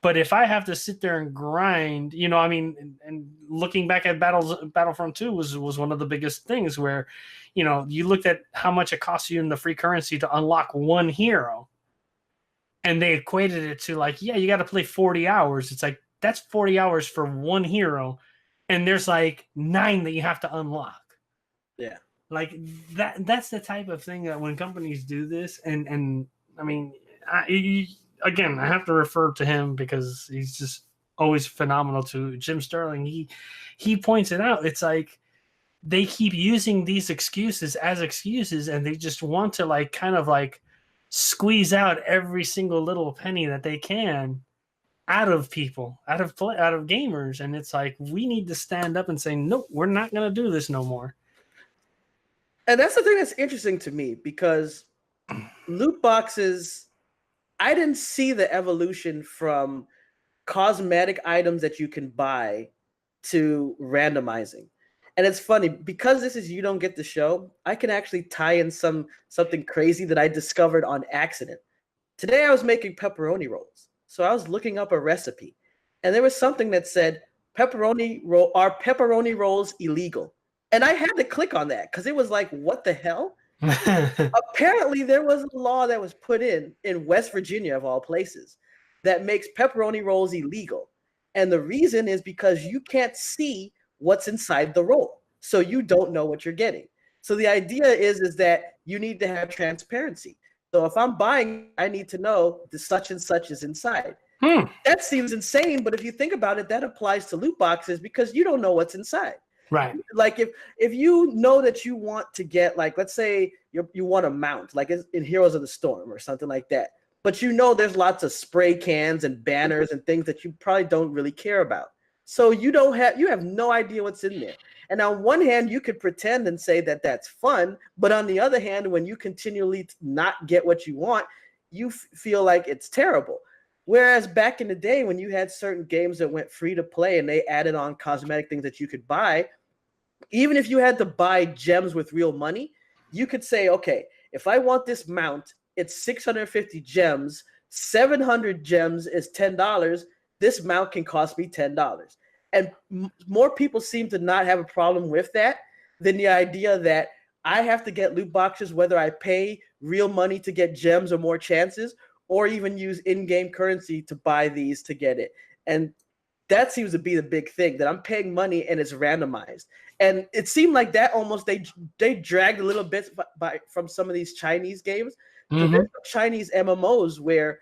But if I have to sit there and grind, and looking back at Battlefront 2 was one of the biggest things where, you looked at how much it costs you in the free currency to unlock one hero. And they equated it to like, yeah, you got to play 40 hours. It's like, that's 40 hours for one hero. And there's like 9 that you have to unlock. Yeah. Like that's the type of thing that when companies do this, and I mean, again, I have to refer to him because he's just always phenomenal, to Jim Sterling. He points it out. It's like they keep using these excuses as excuses, and they just want to like kind of like squeeze out every single little penny that they can out of people, out of gamers. And it's like, we need to stand up and say, no, we're not going to do this no more. And that's the thing that's interesting to me, because loot boxes, I didn't see the evolution from cosmetic items that you can buy to randomizing. And it's funny, because this is You Don't Get the Show, I can actually tie in something crazy that I discovered on accident. Today I was making pepperoni rolls. So I was looking up a recipe, and there was something that said are pepperoni rolls illegal? And I had to click on that because it was like, what the hell? Apparently, there was a law that was put in West Virginia, of all places, that makes pepperoni rolls illegal. And the reason is because you can't see what's inside the roll. So you don't know what you're getting. So the idea is that you need to have transparency. So if I'm buying, I need to know the such and such is inside. That seems insane, but if you think about it, that applies to loot boxes because you don't know what's inside. Right. Like if you know that you want to get, like, let's say you want a mount, like in Heroes of the Storm or something like that, but you know there's lots of spray cans and banners and things that you probably don't really care about. So you have no idea what's in there. And on one hand, you could pretend and say that that's fun, but on the other hand, when you continually not get what you want, you feel like it's terrible. Whereas back in the day, when you had certain games that went free to play and they added on cosmetic things that you could buy, even if you had to buy gems with real money, you could say, okay, if I want this mount, it's 650 gems, 700 gems is $10. This mount can cost me $10. And more people seem to not have a problem with that than the idea that I have to get loot boxes, whether I pay real money to get gems or more chances, or even use in-game currency to buy these to get it. And that seems to be the big thing, that I'm paying money and it's randomized. And it seemed like that almost they dragged a little bit from some of these Chinese games. Mm-hmm. There's Chinese MMOs where,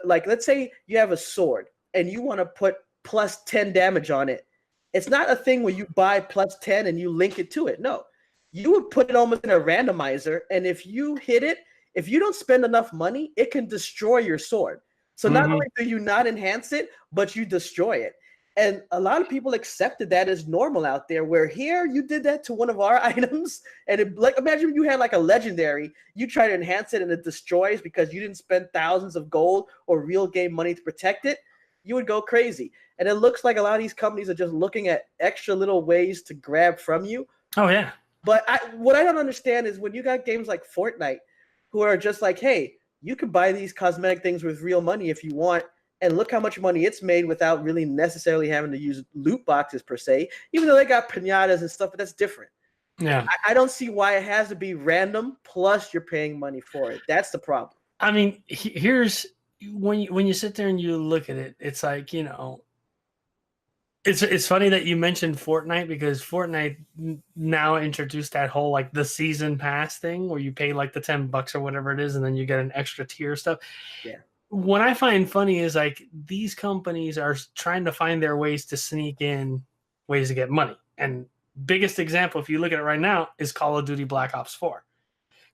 like, let's say you have a sword and you want to put plus 10 damage on it. It's not a thing where you buy plus 10 and you link it to it. No, you would put it almost in a randomizer. And if you hit it, if you don't spend enough money, it can destroy your sword. So not only do you not enhance it, but you destroy it. And a lot of people accepted that as normal out there, where here you did that to one of our items. And like, imagine you had like a legendary, you try to enhance it and it destroys because you didn't spend thousands of gold or real game money to protect it. You would go crazy. And it looks like a lot of these companies are just looking at extra little ways to grab from you. Oh, yeah. But what I don't understand is when you got games like Fortnite, who are just like, hey, you can buy these cosmetic things with real money if you want, and look how much money it's made without really necessarily having to use loot boxes per se, even though they got pinatas and stuff, but that's different. Yeah. I don't see why it has to be random, plus you're paying money for it. That's the problem. I mean, here's when you sit there and you look at it, it's like, you know, it's funny that you mentioned Fortnite, because Fortnite now introduced that whole like the season pass thing where you pay like the $10 or whatever it is, and then you get an extra tier stuff. Yeah. What I find funny is like these companies are trying to find their ways to sneak in ways to get money. And biggest example, if you look at it right now, is Call of Duty Black Ops 4.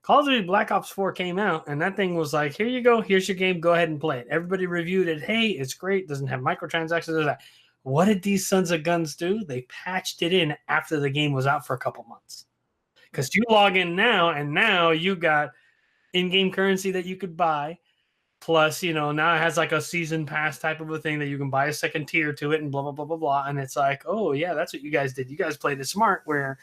Call of Duty Black Ops 4 came out, and that thing was like, here you go, here's your game, go ahead and play it. Everybody reviewed it. Hey, it's great, doesn't have microtransactions. That. What did these sons of guns do? They patched it in after the game was out for a couple months. Because you log in now, and now you got in-game currency that you could buy. Plus, you know, now it has like a season pass type of a thing that you can buy a second tier to it and blah, blah, blah, blah, blah. And it's like, oh, yeah, that's what you guys did. You guys played it smart, where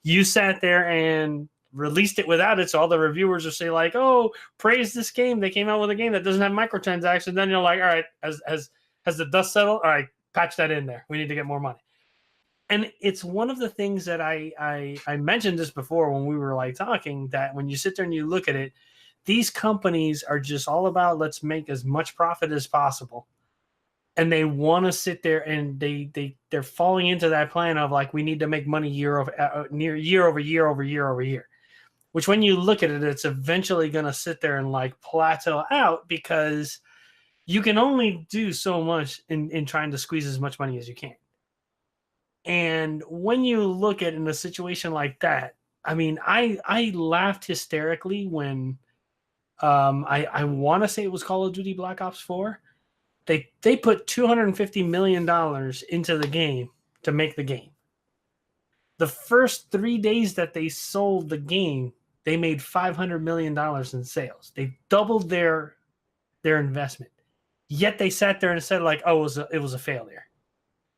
you sat there and released it without it. So all the reviewers will say like, oh, praise this game. They came out with a game that doesn't have microtransactions. Then you're like, all right, has the dust settled? All right, patch that in there. We need to get more money. And it's one of the things that I mentioned this before when we were like talking, that when you sit there and you look at it, these companies are just all about, let's make as much profit as possible. And they want to sit there and they're falling into that plan of like, we need to make money year over year. Which when you look at it, it's eventually going to sit there and like plateau out, because you can only do so much in trying to squeeze as much money as you can. And when you look at in a situation like that, I mean, I laughed hysterically when I want to say it was Call of Duty Black Ops 4. They put $250 million into the game to make the game. The first 3 days that they sold the game, they made $500 million in sales. They doubled their investment. Yet they sat there and said like, oh, it was a failure.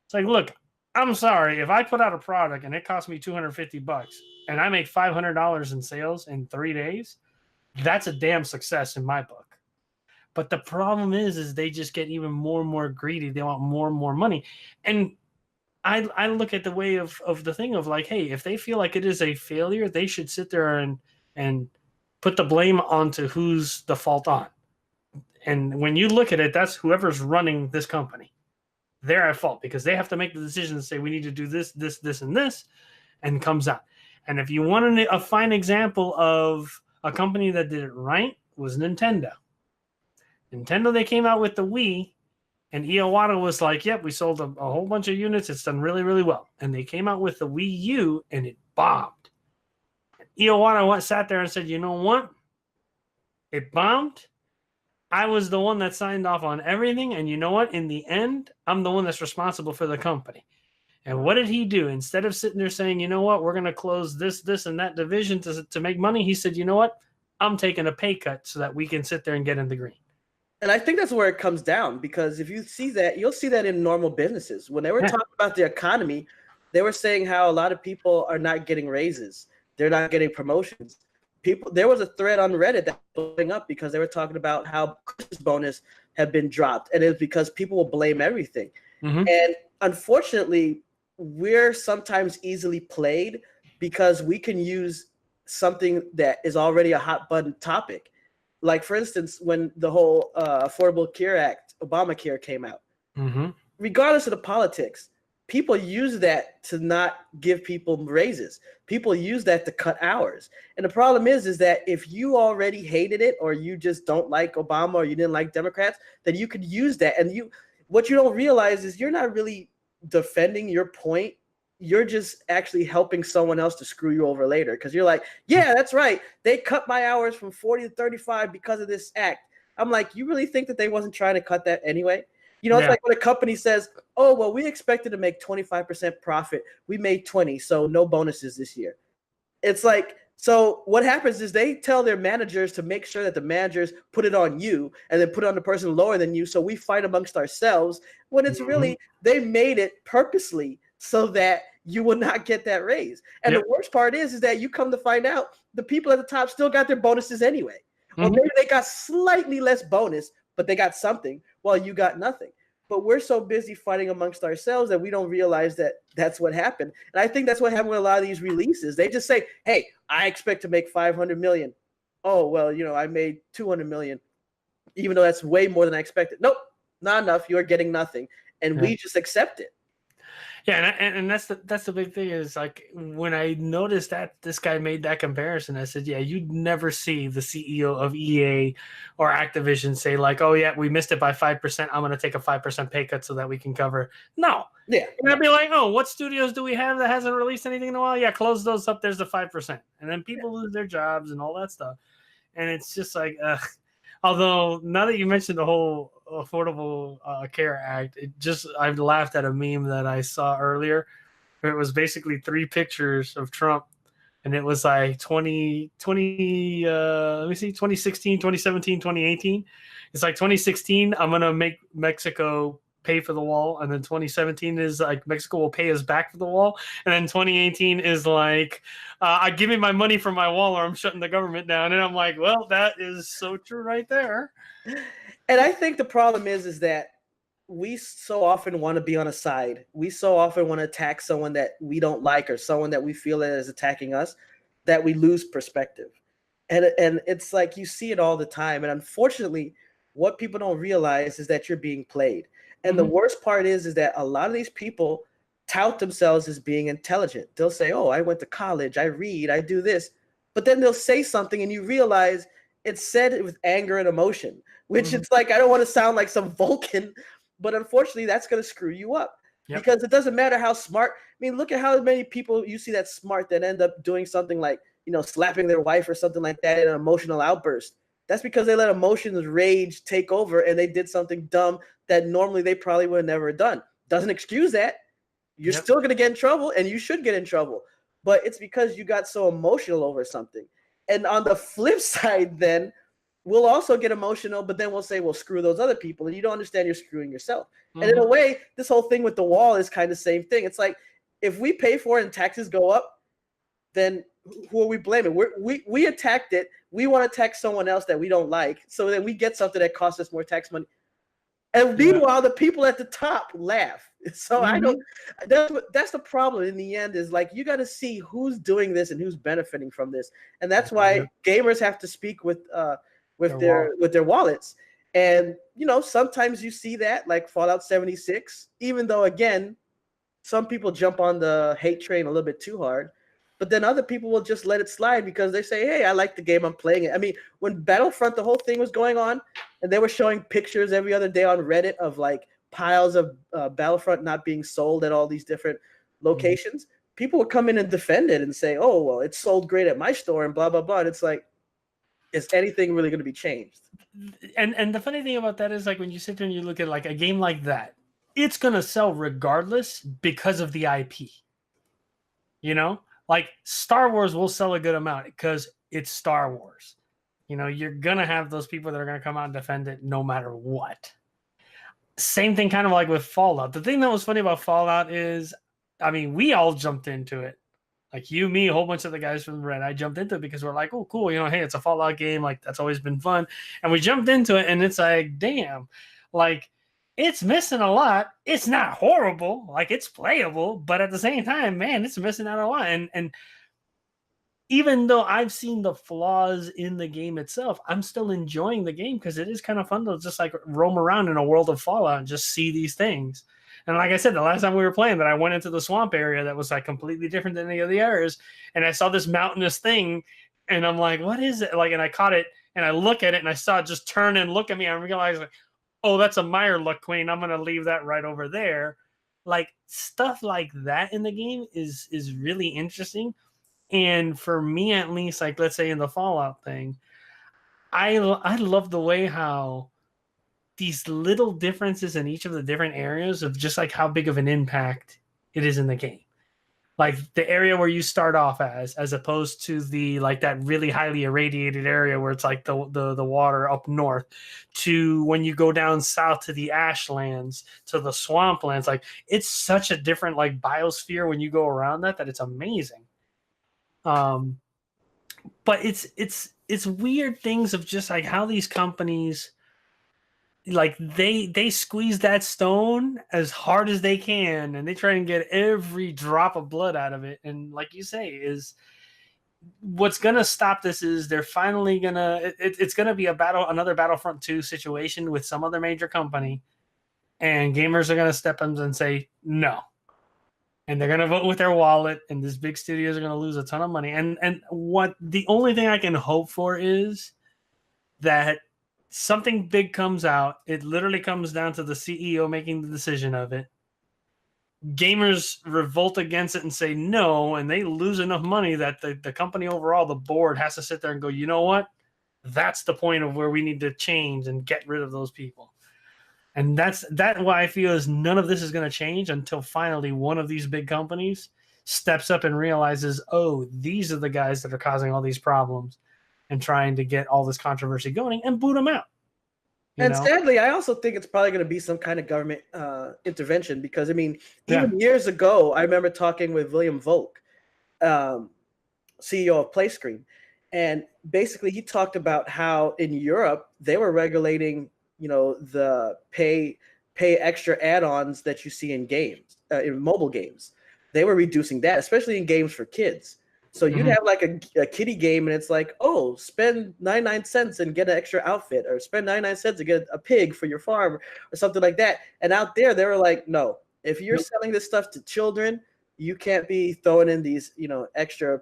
It's like, look, I'm sorry. If I put out a product and it cost me $250 and I make $500 in sales in 3 days, that's a damn success in my book. But the problem is they just get even more and more greedy. They want more and more money. And I look at the way of the thing of like, hey, if they feel like it is a failure, they should sit there and put the blame onto who's the fault on. And when you look at it, that's whoever's running this company. They're at fault because they have to make the decision to say we need to do this, this, this, and this, and comes out. And if you want a fine example of a company that did it right, was Nintendo. Nintendo, they came out with the Wii, and Iwata was like, yep, we sold a whole bunch of units. It's done really, really well. And they came out with the Wii U, and it bombed. And Iwata sat there and said, you know what? It bombed. I was the one that signed off on everything. And you know what? In the end, I'm the one that's responsible for the company. And what did he do? Instead of sitting there saying, you know what, we're going to close this, and that division to make money, he said, you know what? I'm taking a pay cut so that we can sit there and get in the green. And I think that's where it comes down, because if you see that, you'll see that in normal businesses. When they were talking about the economy, they were saying how a lot of people are not getting raises. They're not getting promotions. There was a thread on Reddit that was blowing up because they were talking about how Christmas bonus had been dropped. And it's because people will blame everything. Mm-hmm. And unfortunately, we're sometimes easily played because we can use something that is already a hot button topic. Like, for instance, when the whole Affordable Care Act, Obamacare, came out, mm-hmm. regardless of the politics, people use that to not give people raises. People use that to cut hours. And the problem is that if you already hated it, or you just don't like Obama, or you didn't like Democrats, then you could use that. And what you don't realize is you're not really defending your point. You're just actually helping someone else to screw you over later, because you're like, yeah, that's right. They cut my hours from 40 to 35 because of this act. I'm like, you really think that they wasn't trying to cut that anyway? You know, It's like when a company says, oh, well, we expected to make 25% profit. We made 20, so no bonuses this year. It's like, so what happens is they tell their managers to make sure that the managers put it on you and then put it on the person lower than you. So we fight amongst ourselves, when it's really, they made it purposely so that you will not get that raise. And the worst part is that you come to find out the people at the top still got their bonuses anyway. Or maybe they got slightly less bonus, but they got something while you got nothing. But we're so busy fighting amongst ourselves that we don't realize that that's what happened. And I think that's what happened with a lot of these releases. They just say, hey, I expect to make 500 million. Oh, well, I made 200 million, even though that's way more than I expected. Nope, not enough. You're getting nothing. And we just accept it. Yeah, and that's the big thing is, like, when I noticed that this guy made that comparison, I said, yeah, you'd never see the CEO of EA or Activision say, like, oh, yeah, we missed it by 5%. I'm going to take a 5% pay cut so that we can cover. No. Yeah. And I'd be like, oh, what studios do we have that hasn't released anything in a while? Yeah, close those up. There's the 5%. And then people lose their jobs and all that stuff. And it's just like, although now that you mentioned the whole Affordable Care Act, I've laughed at a meme that I saw earlier. It was basically 3 pictures of Trump, and it was like 2016, 2017, 2018. It's like 2016, I'm gonna make Mexico pay for the wall, and then 2017 is like Mexico will pay us back for the wall, and then 2018 is like I give me my money for my wall or I'm shutting the government down. And I'm like, well, that is so true right there. And I think the problem is that we so often want to be on a side. We so often want to attack someone that we don't like, or someone that we feel that is attacking us, that we lose perspective. And it's like you see it all the time. And unfortunately, what people don't realize is that you're being played. And the worst part is that a lot of these people tout themselves as being intelligent. They'll say, oh, I went to college, I read, I do this. But then they'll say something and you realize it's said with anger and emotion, which it's like, I don't want to sound like some Vulcan, but unfortunately that's going to screw you up. Because it doesn't matter how smart. I mean, look at how many people you see that smart that end up doing something like, slapping their wife or something like that in an emotional outburst. That's because they let emotions, rage take over, and they did something dumb that normally they probably would have never done. Doesn't excuse that. You're still going to get in trouble, and you should get in trouble. But it's because you got so emotional over something. And on the flip side, then, we'll also get emotional, but then we'll say, well, screw those other people. And you don't understand you're screwing yourself. And in a way, this whole thing with the wall is kind of the same thing. It's like, if we pay for it and taxes go up, then who are we blaming? We attacked it. We want to attack someone else that we don't like, so then we get something that costs us more tax money. And meanwhile, the people at the top laugh. So I don't. That's the problem in the end. Is like you got to see who's doing this and who's benefiting from this, and that's why gamers have to speak with their wallets. And sometimes you see that, like Fallout 76. Even though, again, some people jump on the hate train a little bit too hard, but then other people will just let it slide because they say, "Hey, I like the game. I'm playing it." I mean, when Battlefront, the whole thing was going on, and they were showing pictures every other day on Reddit of like piles of Battlefront not being sold at all these different locations, people would come in and defend it and say, "Oh, well, it's sold great at my store," and blah blah blah. And it's like, is anything really going to be changed? And the funny thing about that is, like, when you sit there and you look at like a game like that, it's going to sell regardless because of the IP. Like Star Wars will sell a good amount because it's Star Wars. You're going to have those people that are going to come out and defend it no matter what. Same thing kind of like with Fallout. The thing that was funny about Fallout is, I mean, we all jumped into it. Like you, me, a whole bunch of the guys from Red. I jumped into it because we're like, oh, cool. Hey, it's a Fallout game. Like, that's always been fun. And we jumped into it, and it's like, damn. Like, it's missing a lot. It's not horrible. Like, it's playable. But at the same time, man, it's missing out a lot. And even though I've seen the flaws in the game itself, I'm still enjoying the game because it is kind of fun to just, like, roam around in a world of Fallout and just see these things. And like I said, the last time we were playing that, I went into the swamp area that was like completely different than any of the areas. And I saw this mountainous thing and I'm like, what is it? Like, and I caught it and I look at it and I saw it just turn and look at me. I realized, like, oh, that's a Mirelurk Queen. I'm going to leave that right over there. Like stuff like that in the game is really interesting. And for me, at least, like, let's say in the Fallout thing, I love the way how these little differences in each of the different areas of just like how big of an impact it is in the game. Like the area where you start off as opposed to the like that really highly irradiated area where it's like the water up north, to when you go down south to the ashlands, to the swamplands. Like it's such a different like biosphere when you go around that it's amazing. But it's weird things of just like how these companies, like they squeeze that stone as hard as they can and they try and get every drop of blood out of it. And like you say, is what's gonna stop this is they're finally gonna it's gonna be another Battlefront 2 situation with some other major company, and gamers are gonna step in and say no. And they're gonna vote with their wallet, and these big studios are gonna lose a ton of money. And what the only thing I can hope for is that something big comes out. It literally comes down to the CEO making the decision of it. Gamers revolt against it and say no, and they lose enough money that the company overall, the board, has to sit there and go, you know what? That's the point of where we need to change and get rid of those people. And that's why I feel is none of this is going to change until finally one of these big companies steps up and realizes, oh, these are the guys that are causing all these problems and trying to get all this controversy going and boot them out. And sadly, I also think it's probably going to be some kind of government intervention because, I mean, even years ago, I remember talking with William Volk, CEO of PlayScreen, and basically he talked about how in Europe they were regulating, the pay extra add-ons that you see in games, in mobile games. They were reducing that, especially in games for kids. So you'd have like a kiddie game and it's like, oh, spend 99 cents and get an extra outfit, or spend 99 cents to get a pig for your farm or something like that. And out there, they were like, no, if you're selling this stuff to children, you can't be throwing in these, extra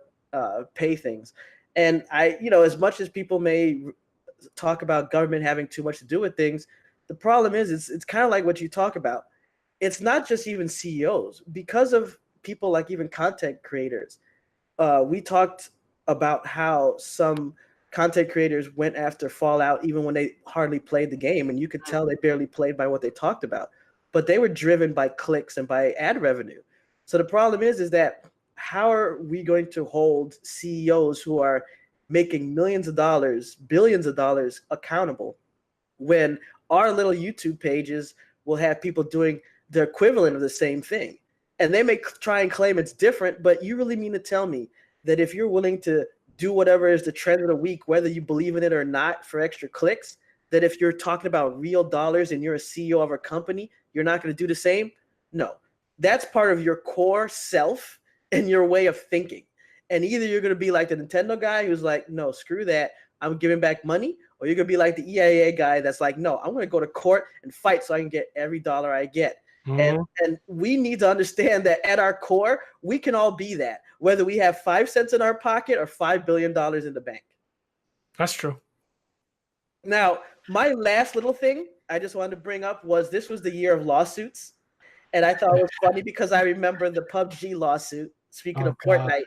pay things. And as much as people may talk about government having too much to do with things, the problem is it's kind of like what you talk about. It's not just even CEOs, because of people like even content creators. We talked about how some content creators went after Fallout even when they hardly played the game, and you could tell they barely played by what they talked about, but they were driven by clicks and by ad revenue. So the problem is that how are we going to hold CEOs who are making millions of dollars, billions of dollars accountable when our little YouTube pages will have people doing the equivalent of the same thing? And they may try and claim it's different, but you really mean to tell me that if you're willing to do whatever is the trend of the week, whether you believe in it or not, for extra clicks, that if you're talking about real dollars and you're a CEO of a company, you're not going to do the same? No. That's part of your core self and your way of thinking. And either you're going to be like the Nintendo guy who's like, no, screw that, I'm giving back money, or you're going to be like the EIA guy that's like, no, I'm going to go to court and fight so I can get every dollar I get. Mm-hmm. And we need to understand that at our core, we can all be that, whether we have 5 cents in our pocket or $5 billion in the bank. That's true. Now, my last little thing I just wanted to bring up was this was the year of lawsuits. And I thought it was funny because I remember the PUBG lawsuit, speaking of Fortnite,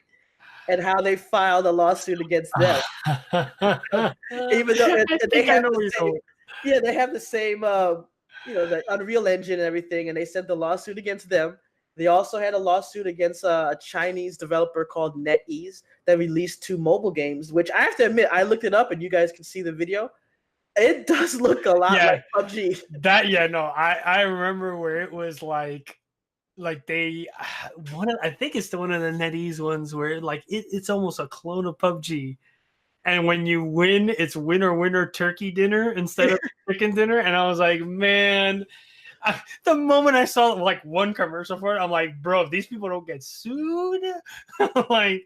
and how they filed a lawsuit against them. Even though they have the same, they have the same, the Unreal Engine and everything, and they sent the lawsuit against them. They also had a lawsuit against a Chinese developer called NetEase that released 2 mobile games, which I have to admit, I looked it up, and you guys can see the video. It does look a lot like PUBG. I remember where it was like they I think it's one of the NetEase ones where it's almost a clone of PUBG, and when you win, it's winner turkey dinner instead of chicken dinner. And I was like, man, the moment I saw one commercial for it, I'm like, bro, if these people don't get sued, like.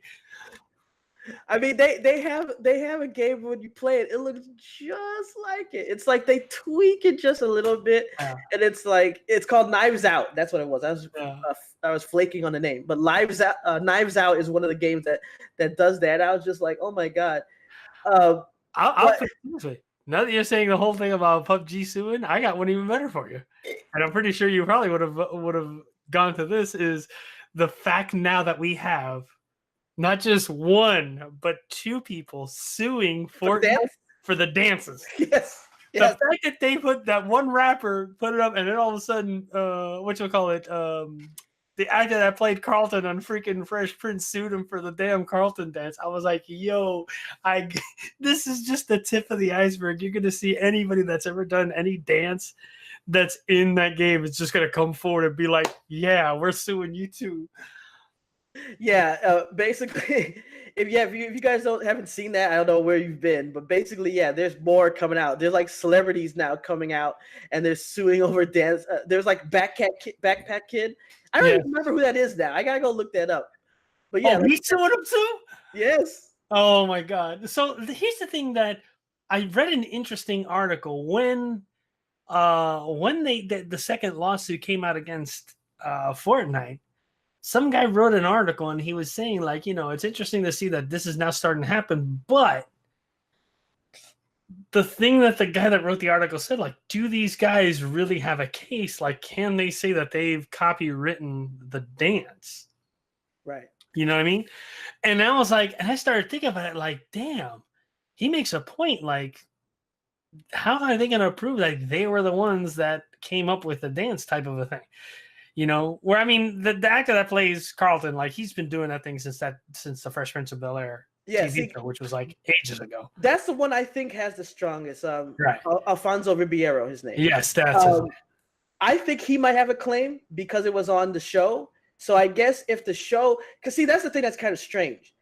I mean, they have a game when you play it, it looks just like it. It's like they tweak it just a little bit, and it's called Knives Out. That's what it was. I was flaking on the name, but Knives Out is one of the games that does that. I was just like, oh my god. I'll put it this way. Now that you're saying the whole thing about PUBG suing, I got one even better for you, and I'm pretty sure you probably would have gone to this. Is the fact now that we have not just 1, but 2 people suing for the dances. Yes. The fact that they put that one rapper put it up, and then all of a sudden, the actor that played Carlton on freaking Fresh Prince sued him for the damn Carlton dance. I was like, yo, this is just the tip of the iceberg. You're gonna see anybody that's ever done any dance that's in that game is just gonna come forward and be like, yeah, we're suing you too. Yeah, basically, if you guys haven't seen that, I don't know where you've been, but basically, there's more coming out. There's like celebrities now coming out, and they're suing over dance. There's like Backpack Kid. I don't even remember who that is now. I gotta go look that up. But he's suing him too. Yes. Oh my god. So here's the thing that I read an interesting article when the second lawsuit came out against Fortnite. Some guy wrote an article and he was saying it's interesting to see that this is now starting to happen, but the thing that the guy that wrote the article said, do these guys really have a case? Can they say that they've copywritten the dance? Right. You know what I mean? And I was like, and I started thinking about it, damn, he makes a point. How are they going to prove that they were the ones that came up with the dance type of a thing? Where, I mean, the actor that plays Carlton, he's been doing that thing since the Fresh Prince of Bel-Air TV show, which was ages ago. That's the one I think has the strongest. Right. Alfonso Ribeiro, his name. Yes, that's his name. I think he might have a claim because it was on the show. So I guess if the show, because see, that's the thing that's kind of strange.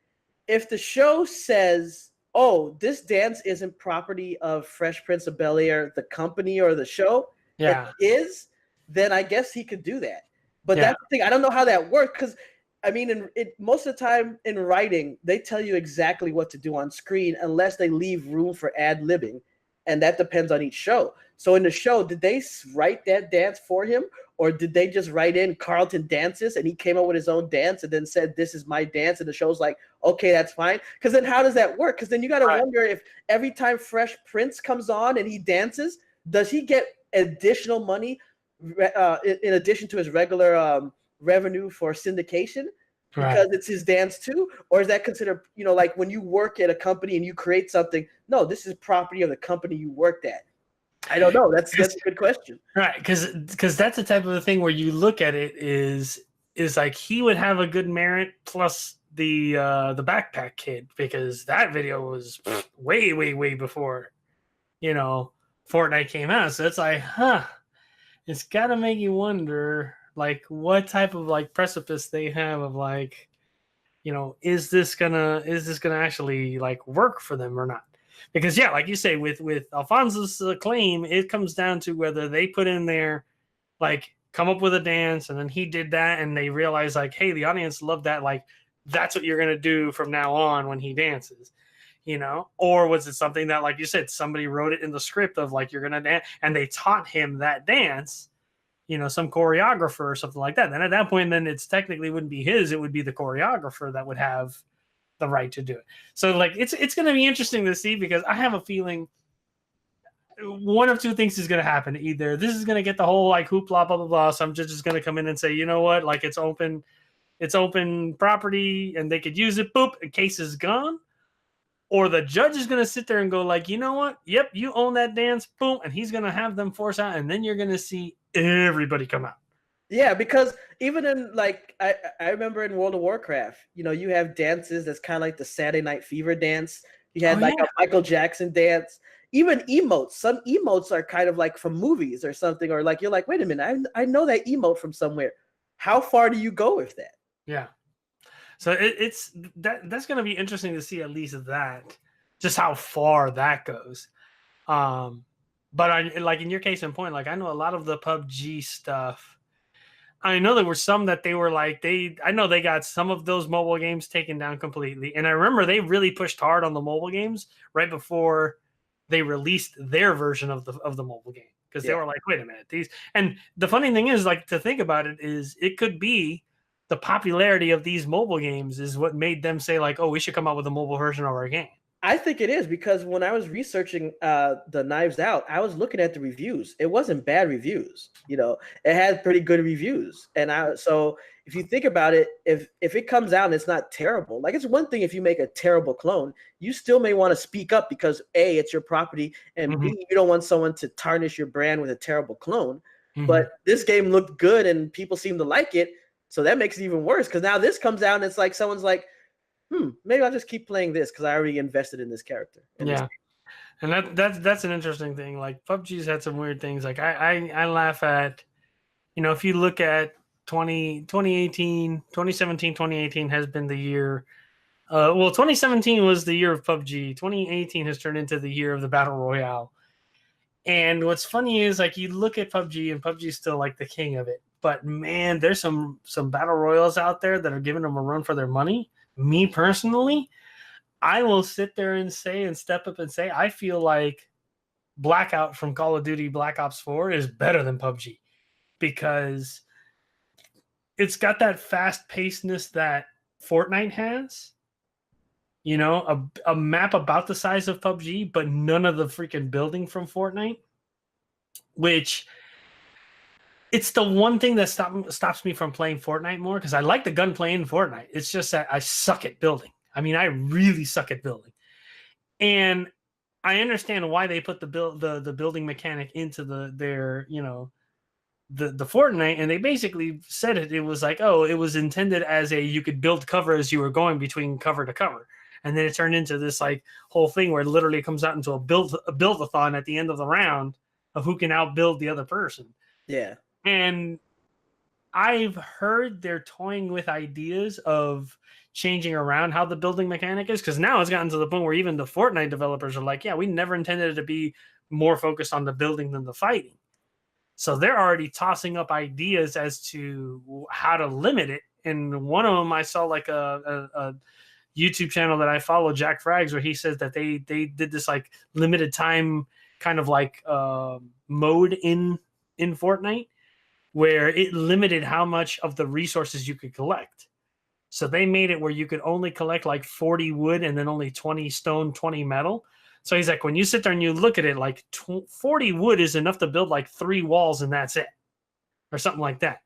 If the show says, oh, this dance isn't property of Fresh Prince of Bel-Air, the company or the show, it is, then I guess he could do that. But that's the thing. I don't know how that works because, I mean, most of the time in writing, they tell you exactly what to do on screen unless they leave room for ad-libbing, and that depends on each show. So in the show, did they write that dance for him, or did they just write in Carlton dances and he came up with his own dance and then said, this is my dance, and the show's like, okay, that's fine? Because then how does that work? Because then you got to wonder if every time Fresh Prince comes on and he dances, does he get additional money in addition to his regular revenue for syndication because it's his dance too? Or is that considered, when you work at a company and you create something, no, this is property of the company you worked at? I don't know. That's a good question. Right, because that's the type of a thing where you look at it is he would have a good merit plus the Backpack Kid, because that video was way, way, way before, Fortnite came out. So it's it's got to make you wonder, what type of precipice they have of is this gonna actually like work for them or not? Because yeah, like you say, with Alfonso's claim, it comes down to whether they put in there, like, come up with a dance, and then he did that, and they realize like, hey, the audience loved that, like that's what you're gonna do from now on when he dances, or was it something that, like you said, somebody wrote it in the script of like, you're gonna dance, and they taught him that dance, some choreographer or something like that. Then at that point, then it's technically wouldn't be his, it would be the choreographer that would have the right to do it. So like it's going to be interesting to see, because I have a feeling one of two things is going to happen. Either this is going to get the whole like hoopla, blah blah blah, so I'm just going to come in and say, you know what, like it's open property and they could use it, boop, and case is gone. Or the judge is going to sit there and go like, you know what, yep, you own that dance, boom, and he's going to have them force out, and then you're going to see everybody come out. Yeah, because even in like I remember in World of Warcraft, you have dances that's kind of like the Saturday Night Fever dance. You had a Michael Jackson dance. Even emotes. Some emotes are kind of like from movies or something, or like you're like, wait a minute, I know that emote from somewhere. How far do you go with that? Yeah. So that's going to be interesting to see, at least that, just how far that goes. But like in your case in point, like I know a lot of the PUBG stuff. I know there were some that they were like, I know they got some of those mobile games taken down completely. And I remember they really pushed hard on the mobile games right before they released their version of the mobile game. Because they were like, wait a minute, and the funny thing is, like, to think about it, is it could be the popularity of these mobile games is what made them say like, oh, we should come out with a mobile version of our game. I think it is, because when I was researching the Knives Out, I was looking at the reviews. It wasn't bad reviews. It had pretty good reviews. And so if you think about it, if it comes out and it's not terrible, like it's one thing if you make a terrible clone, you still may want to speak up because A, it's your property, and B, you don't want someone to tarnish your brand with a terrible clone. But this game looked good and people seem to like it. So that makes it even worse, because now this comes out and it's like someone's like, maybe I'll just keep playing this because I already invested in this character. And that's an interesting thing. Like PUBG's had some weird things. Like I laugh at, if you look at 2017, 2018 has been the year. 2017 was the year of PUBG. 2018 has turned into the year of the Battle Royale. And what's funny is, like, you look at PUBG, and PUBG's still like the king of it. But man, there's some Battle Royals out there that are giving them a run for their money. Me personally, I will sit there and step up and say, I feel like Blackout from Call of Duty Black Ops 4 is better than PUBG, because it's got that fast pacedness that Fortnite has. A map about the size of PUBG, but none of the freaking building from Fortnite, which it's the one thing that stops me from playing Fortnite more, because I like the gunplay in Fortnite. It's just that I suck at building. I mean, I really suck at building. And I understand why they put the building mechanic into their Fortnite, and they basically said it was like, oh, it was intended as you could build cover as you were going between cover to cover. And then it turned into this like whole thing where it literally comes out into a build-a-thon at the end of the round of who can outbuild the other person. Yeah. And I've heard they're toying with ideas of changing around how the building mechanic is, because now it's gotten to the point where even the Fortnite developers are like, yeah, we never intended it to be more focused on the building than the fighting. So they're already tossing up ideas as to how to limit it. And one of them, I saw like a YouTube channel that I follow, Jack Frags, where he says that they did this like limited time kind of like mode in Fortnite, where it limited how much of the resources you could collect. So they made it where you could only collect like 40 wood and then only 20 stone, 20 metal. So he's like, when you sit there and you look at it, like 40 wood is enough to build like 3 walls and that's it, or something like that.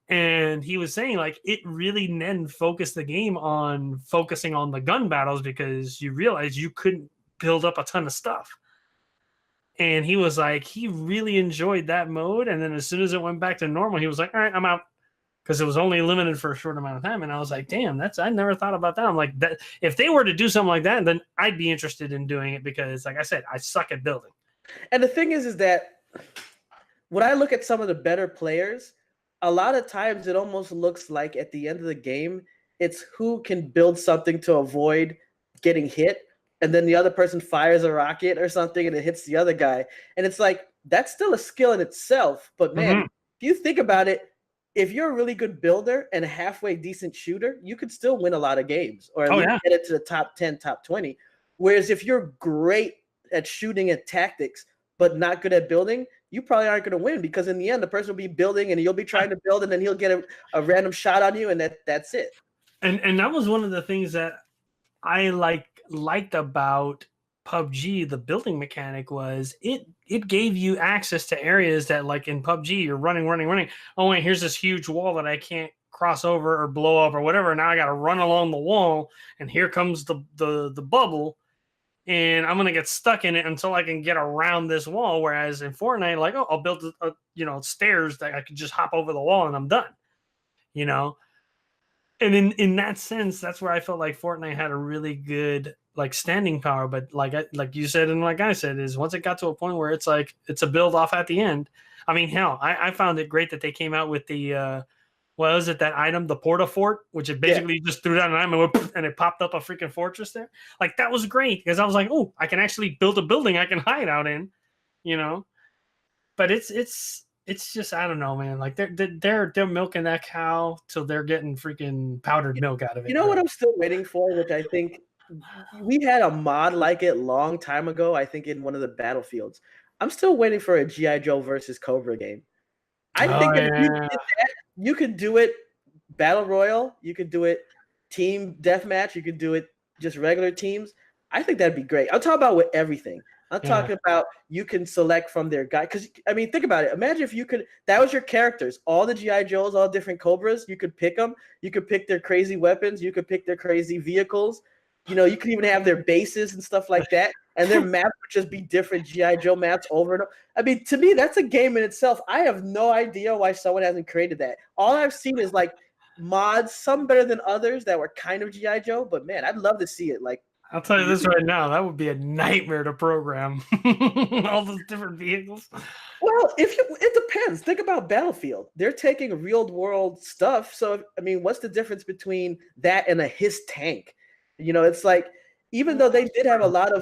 And he was saying like it really then focused the game on focusing on the gun battles, because you realize you couldn't build up a ton of stuff. And he was like, he really enjoyed that mode. And then as soon as it went back to normal, he was like, all right, I'm out. Because it was only limited for a short amount of time. And I was like, damn, I never thought about that. I'm like, that if they were to do something like that, then I'd be interested in doing it, because like I said, I suck at building. And the thing is that when I look at some of the better players, a lot of times it almost looks like at the end of the game, It's who can build something to avoid getting hit, and then the other person fires a rocket or something and it hits the other guy. And it's like, that's still a skill in itself. But man, if you think about it, if you're a really good builder and a halfway decent shooter, you could still win a lot of games, or at least get it to the top 10, top 20. Whereas if you're great at shooting and tactics, but not good at building, you probably aren't going to win, because in the end, the person will be building and you'll be trying to build, and then he'll get a random shot on you, and that's it. And that was one of the things that I liked about PUBG, the building mechanic, was it gave you access to areas that, like in PUBG, you're running. Oh, wait, here's this huge wall that I can't cross over or blow up or whatever. Now I got to run along the wall, and here comes the bubble, and I'm gonna get stuck in it until I can get around this wall. Whereas in Fortnite, like, oh, I'll build stairs that I can just hop over the wall and I'm done. And in that sense, that's where I felt like Fortnite had a really good like standing power. But like you said, and like I said, is once it got to a point where it's like it's a build off at the end. I mean, hell, I found it great that they came out with the what was it, that item, the Porta Fort, which it basically just threw down an item and it popped up a freaking fortress there. Like, that was great, because I was like, oh, I can actually build a building I can hide out in, But it's just, I don't know, man. Like, they're milking that cow till they're getting freaking powdered milk out of it. You know what I'm still waiting for, which I think we had a mod like it long time ago, I think in one of the Battlefields. I'm still waiting for a G.I. Joe versus Cobra game. I think if you did that, you could do it Battle Royal, you could do it Team Deathmatch, you could do it just regular teams. I think that'd be great. I'm talking about with everything. I'm talking about you can select from their guide. Because, I mean, think about it. Imagine if you could, that was your characters, all the G.I. Joes, all different Cobras. You could pick them. You could pick their crazy weapons. You could pick their crazy vehicles. You could even have their bases and stuff like that. And their maps would just be different G.I. Joe maps over and over. I mean, to me, that's a game in itself. I have no idea why someone hasn't created that. All I've seen is like mods, some better than others, that were kind of G.I. Joe. But man, I'd love to see it. Like, I'll tell you this right now, that would be a nightmare to program. All those different vehicles. Well, it depends. Think about Battlefield. They're taking real world stuff. So, I mean, what's the difference between that and a HISS tank? It's like, even though they did have a lot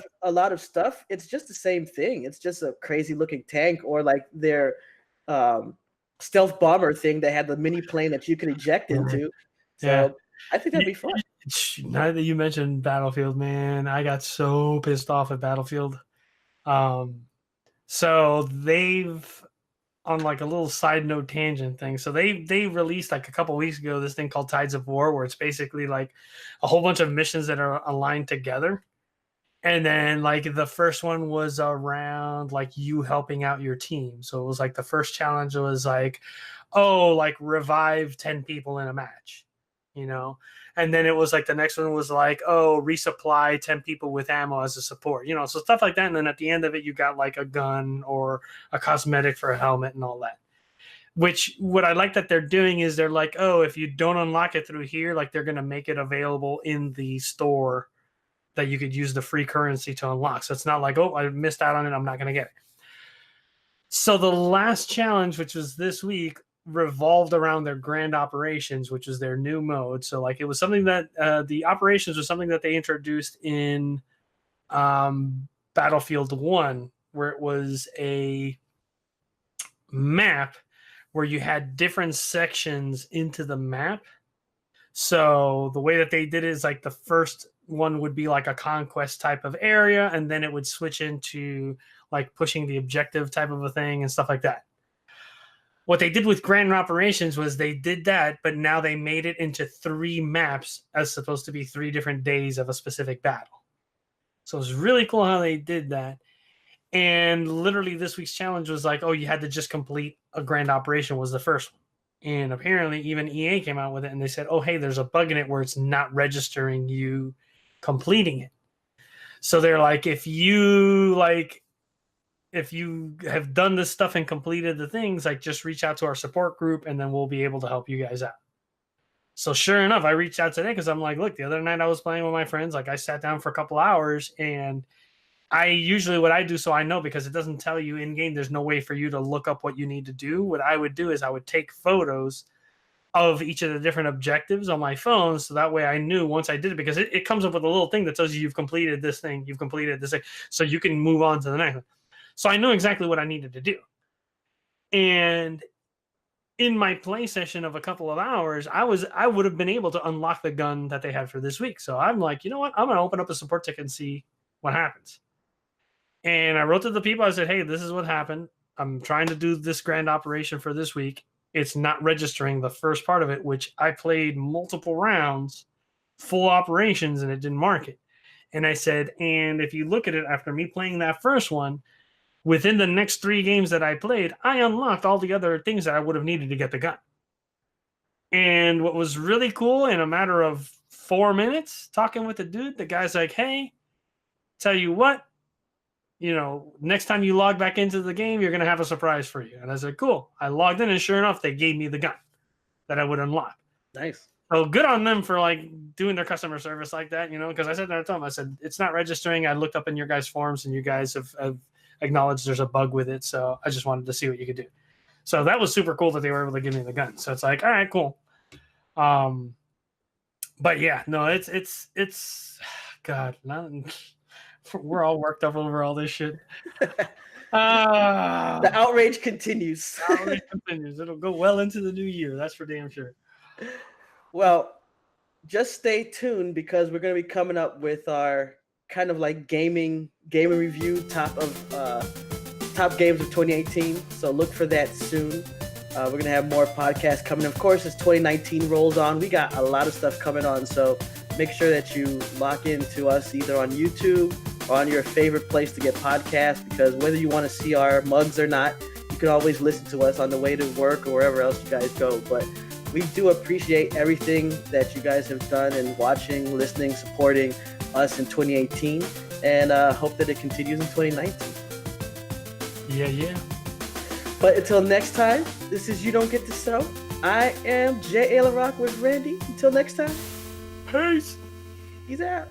of stuff, it's just the same thing. It's just a crazy looking tank, or like their stealth bomber thing that had the mini plane that you could eject into. So I think that'd be fun. Now that you mentioned Battlefield, man, I got so pissed off at Battlefield. So they've, on like a little side note tangent thing, so they released like a couple weeks ago this thing called Tides of War, where it's basically like a whole bunch of missions that are aligned together. And then like the first one was around like you helping out your team. So it was like the first challenge was like, oh, like revive 10 people in a match, And then it was like the next one was like, oh, resupply 10 people with ammo as a support, so stuff like that. And then at the end of it, you got like a gun or a cosmetic for a helmet and all that. Which, what I like that they're doing is they're like, oh, if you don't unlock it through here, like they're going to make it available in the store that you could use the free currency to unlock. So it's not like, oh, I missed out on it, I'm not going to get it. So the last challenge, which was this week, revolved around their grand operations, which was their new mode. So like it was something that the operations was something that they introduced in Battlefield 1, where it was a map where you had different sections into the map. So the way that they did it is like the first one would be like a conquest type of area, and then it would switch into like pushing the objective type of a thing and stuff like that. What they did with Grand Operations was they did that, but now they made it into 3 maps as supposed to be 3 different days of a specific battle. So it was really cool how they did that. And literally this week's challenge was like, oh, you had to just complete a Grand Operation was the first one. And apparently even EA came out with it and they said, oh, hey, there's a bug in it where it's not registering you completing it. So they're like, if you have done this stuff and completed the things, like just reach out to our support group and then we'll be able to help you guys out. So sure enough, I reached out today because I'm like, look, the other night I was playing with my friends. Like I sat down for a couple hours, and I usually what I do, so I know, because it doesn't tell you in game, there's no way for you to look up what you need to do. What I would do is I would take photos of each of the different objectives on my phone. So that way I knew once I did it, because it comes up with a little thing that tells you you've completed this thing, you've completed this thing. So you can move on to the next one. So I knew exactly what I needed to do. And in my play session of a couple of hours, I would have been able to unlock the gun that they had for this week. So I'm like, you know what? I'm going to open up a support ticket and see what happens. And I wrote to the people. I said, hey, this is what happened. I'm trying to do this grand operation for this week. It's not registering the first part of it, which I played multiple rounds, full operations, and it didn't mark it. And I said, and if you look at it after me playing that first one, within the next 3 games that I played, I unlocked all the other things that I would have needed to get the gun. And what was really cool, in a matter of 4 minutes talking with the dude, the guy's like, hey, tell you what, next time you log back into the game, you're going to have a surprise for you. And I said, cool. I logged in, and sure enough, they gave me the gun that I would unlock. Nice. So good on them for doing their customer service like that, because I said that to them. I said, it's not registering. I looked up in your guys' forums, and you guys have acknowledged there's a bug with it. So I just wanted to see what you could do. So that was super cool that they were able to give me the gun. So it's like, all right, cool. But yeah, no, it's God, we're all worked up over all this shit. The outrage continues. The outrage continues. It'll go well into the new year. That's for damn sure. Well, just stay tuned, because we're going to be coming up with our kind of gaming review top games of 2018. So look for that soon. We're going to have more podcasts coming. Of course, as 2019 rolls on, we got a lot of stuff coming on. So make sure that you lock into us either on YouTube or on your favorite place to get podcasts, because whether you want to see our mugs or not, you can always listen to us on the way to work or wherever else you guys go. But we do appreciate everything that you guys have done in watching, listening, supporting us in 2018, and hope that it continues in 2019. Yeah. But until next time, this is You Don't Get to Sew. I am J. A. LaRock with Randy. Until next time. Peace. He's out.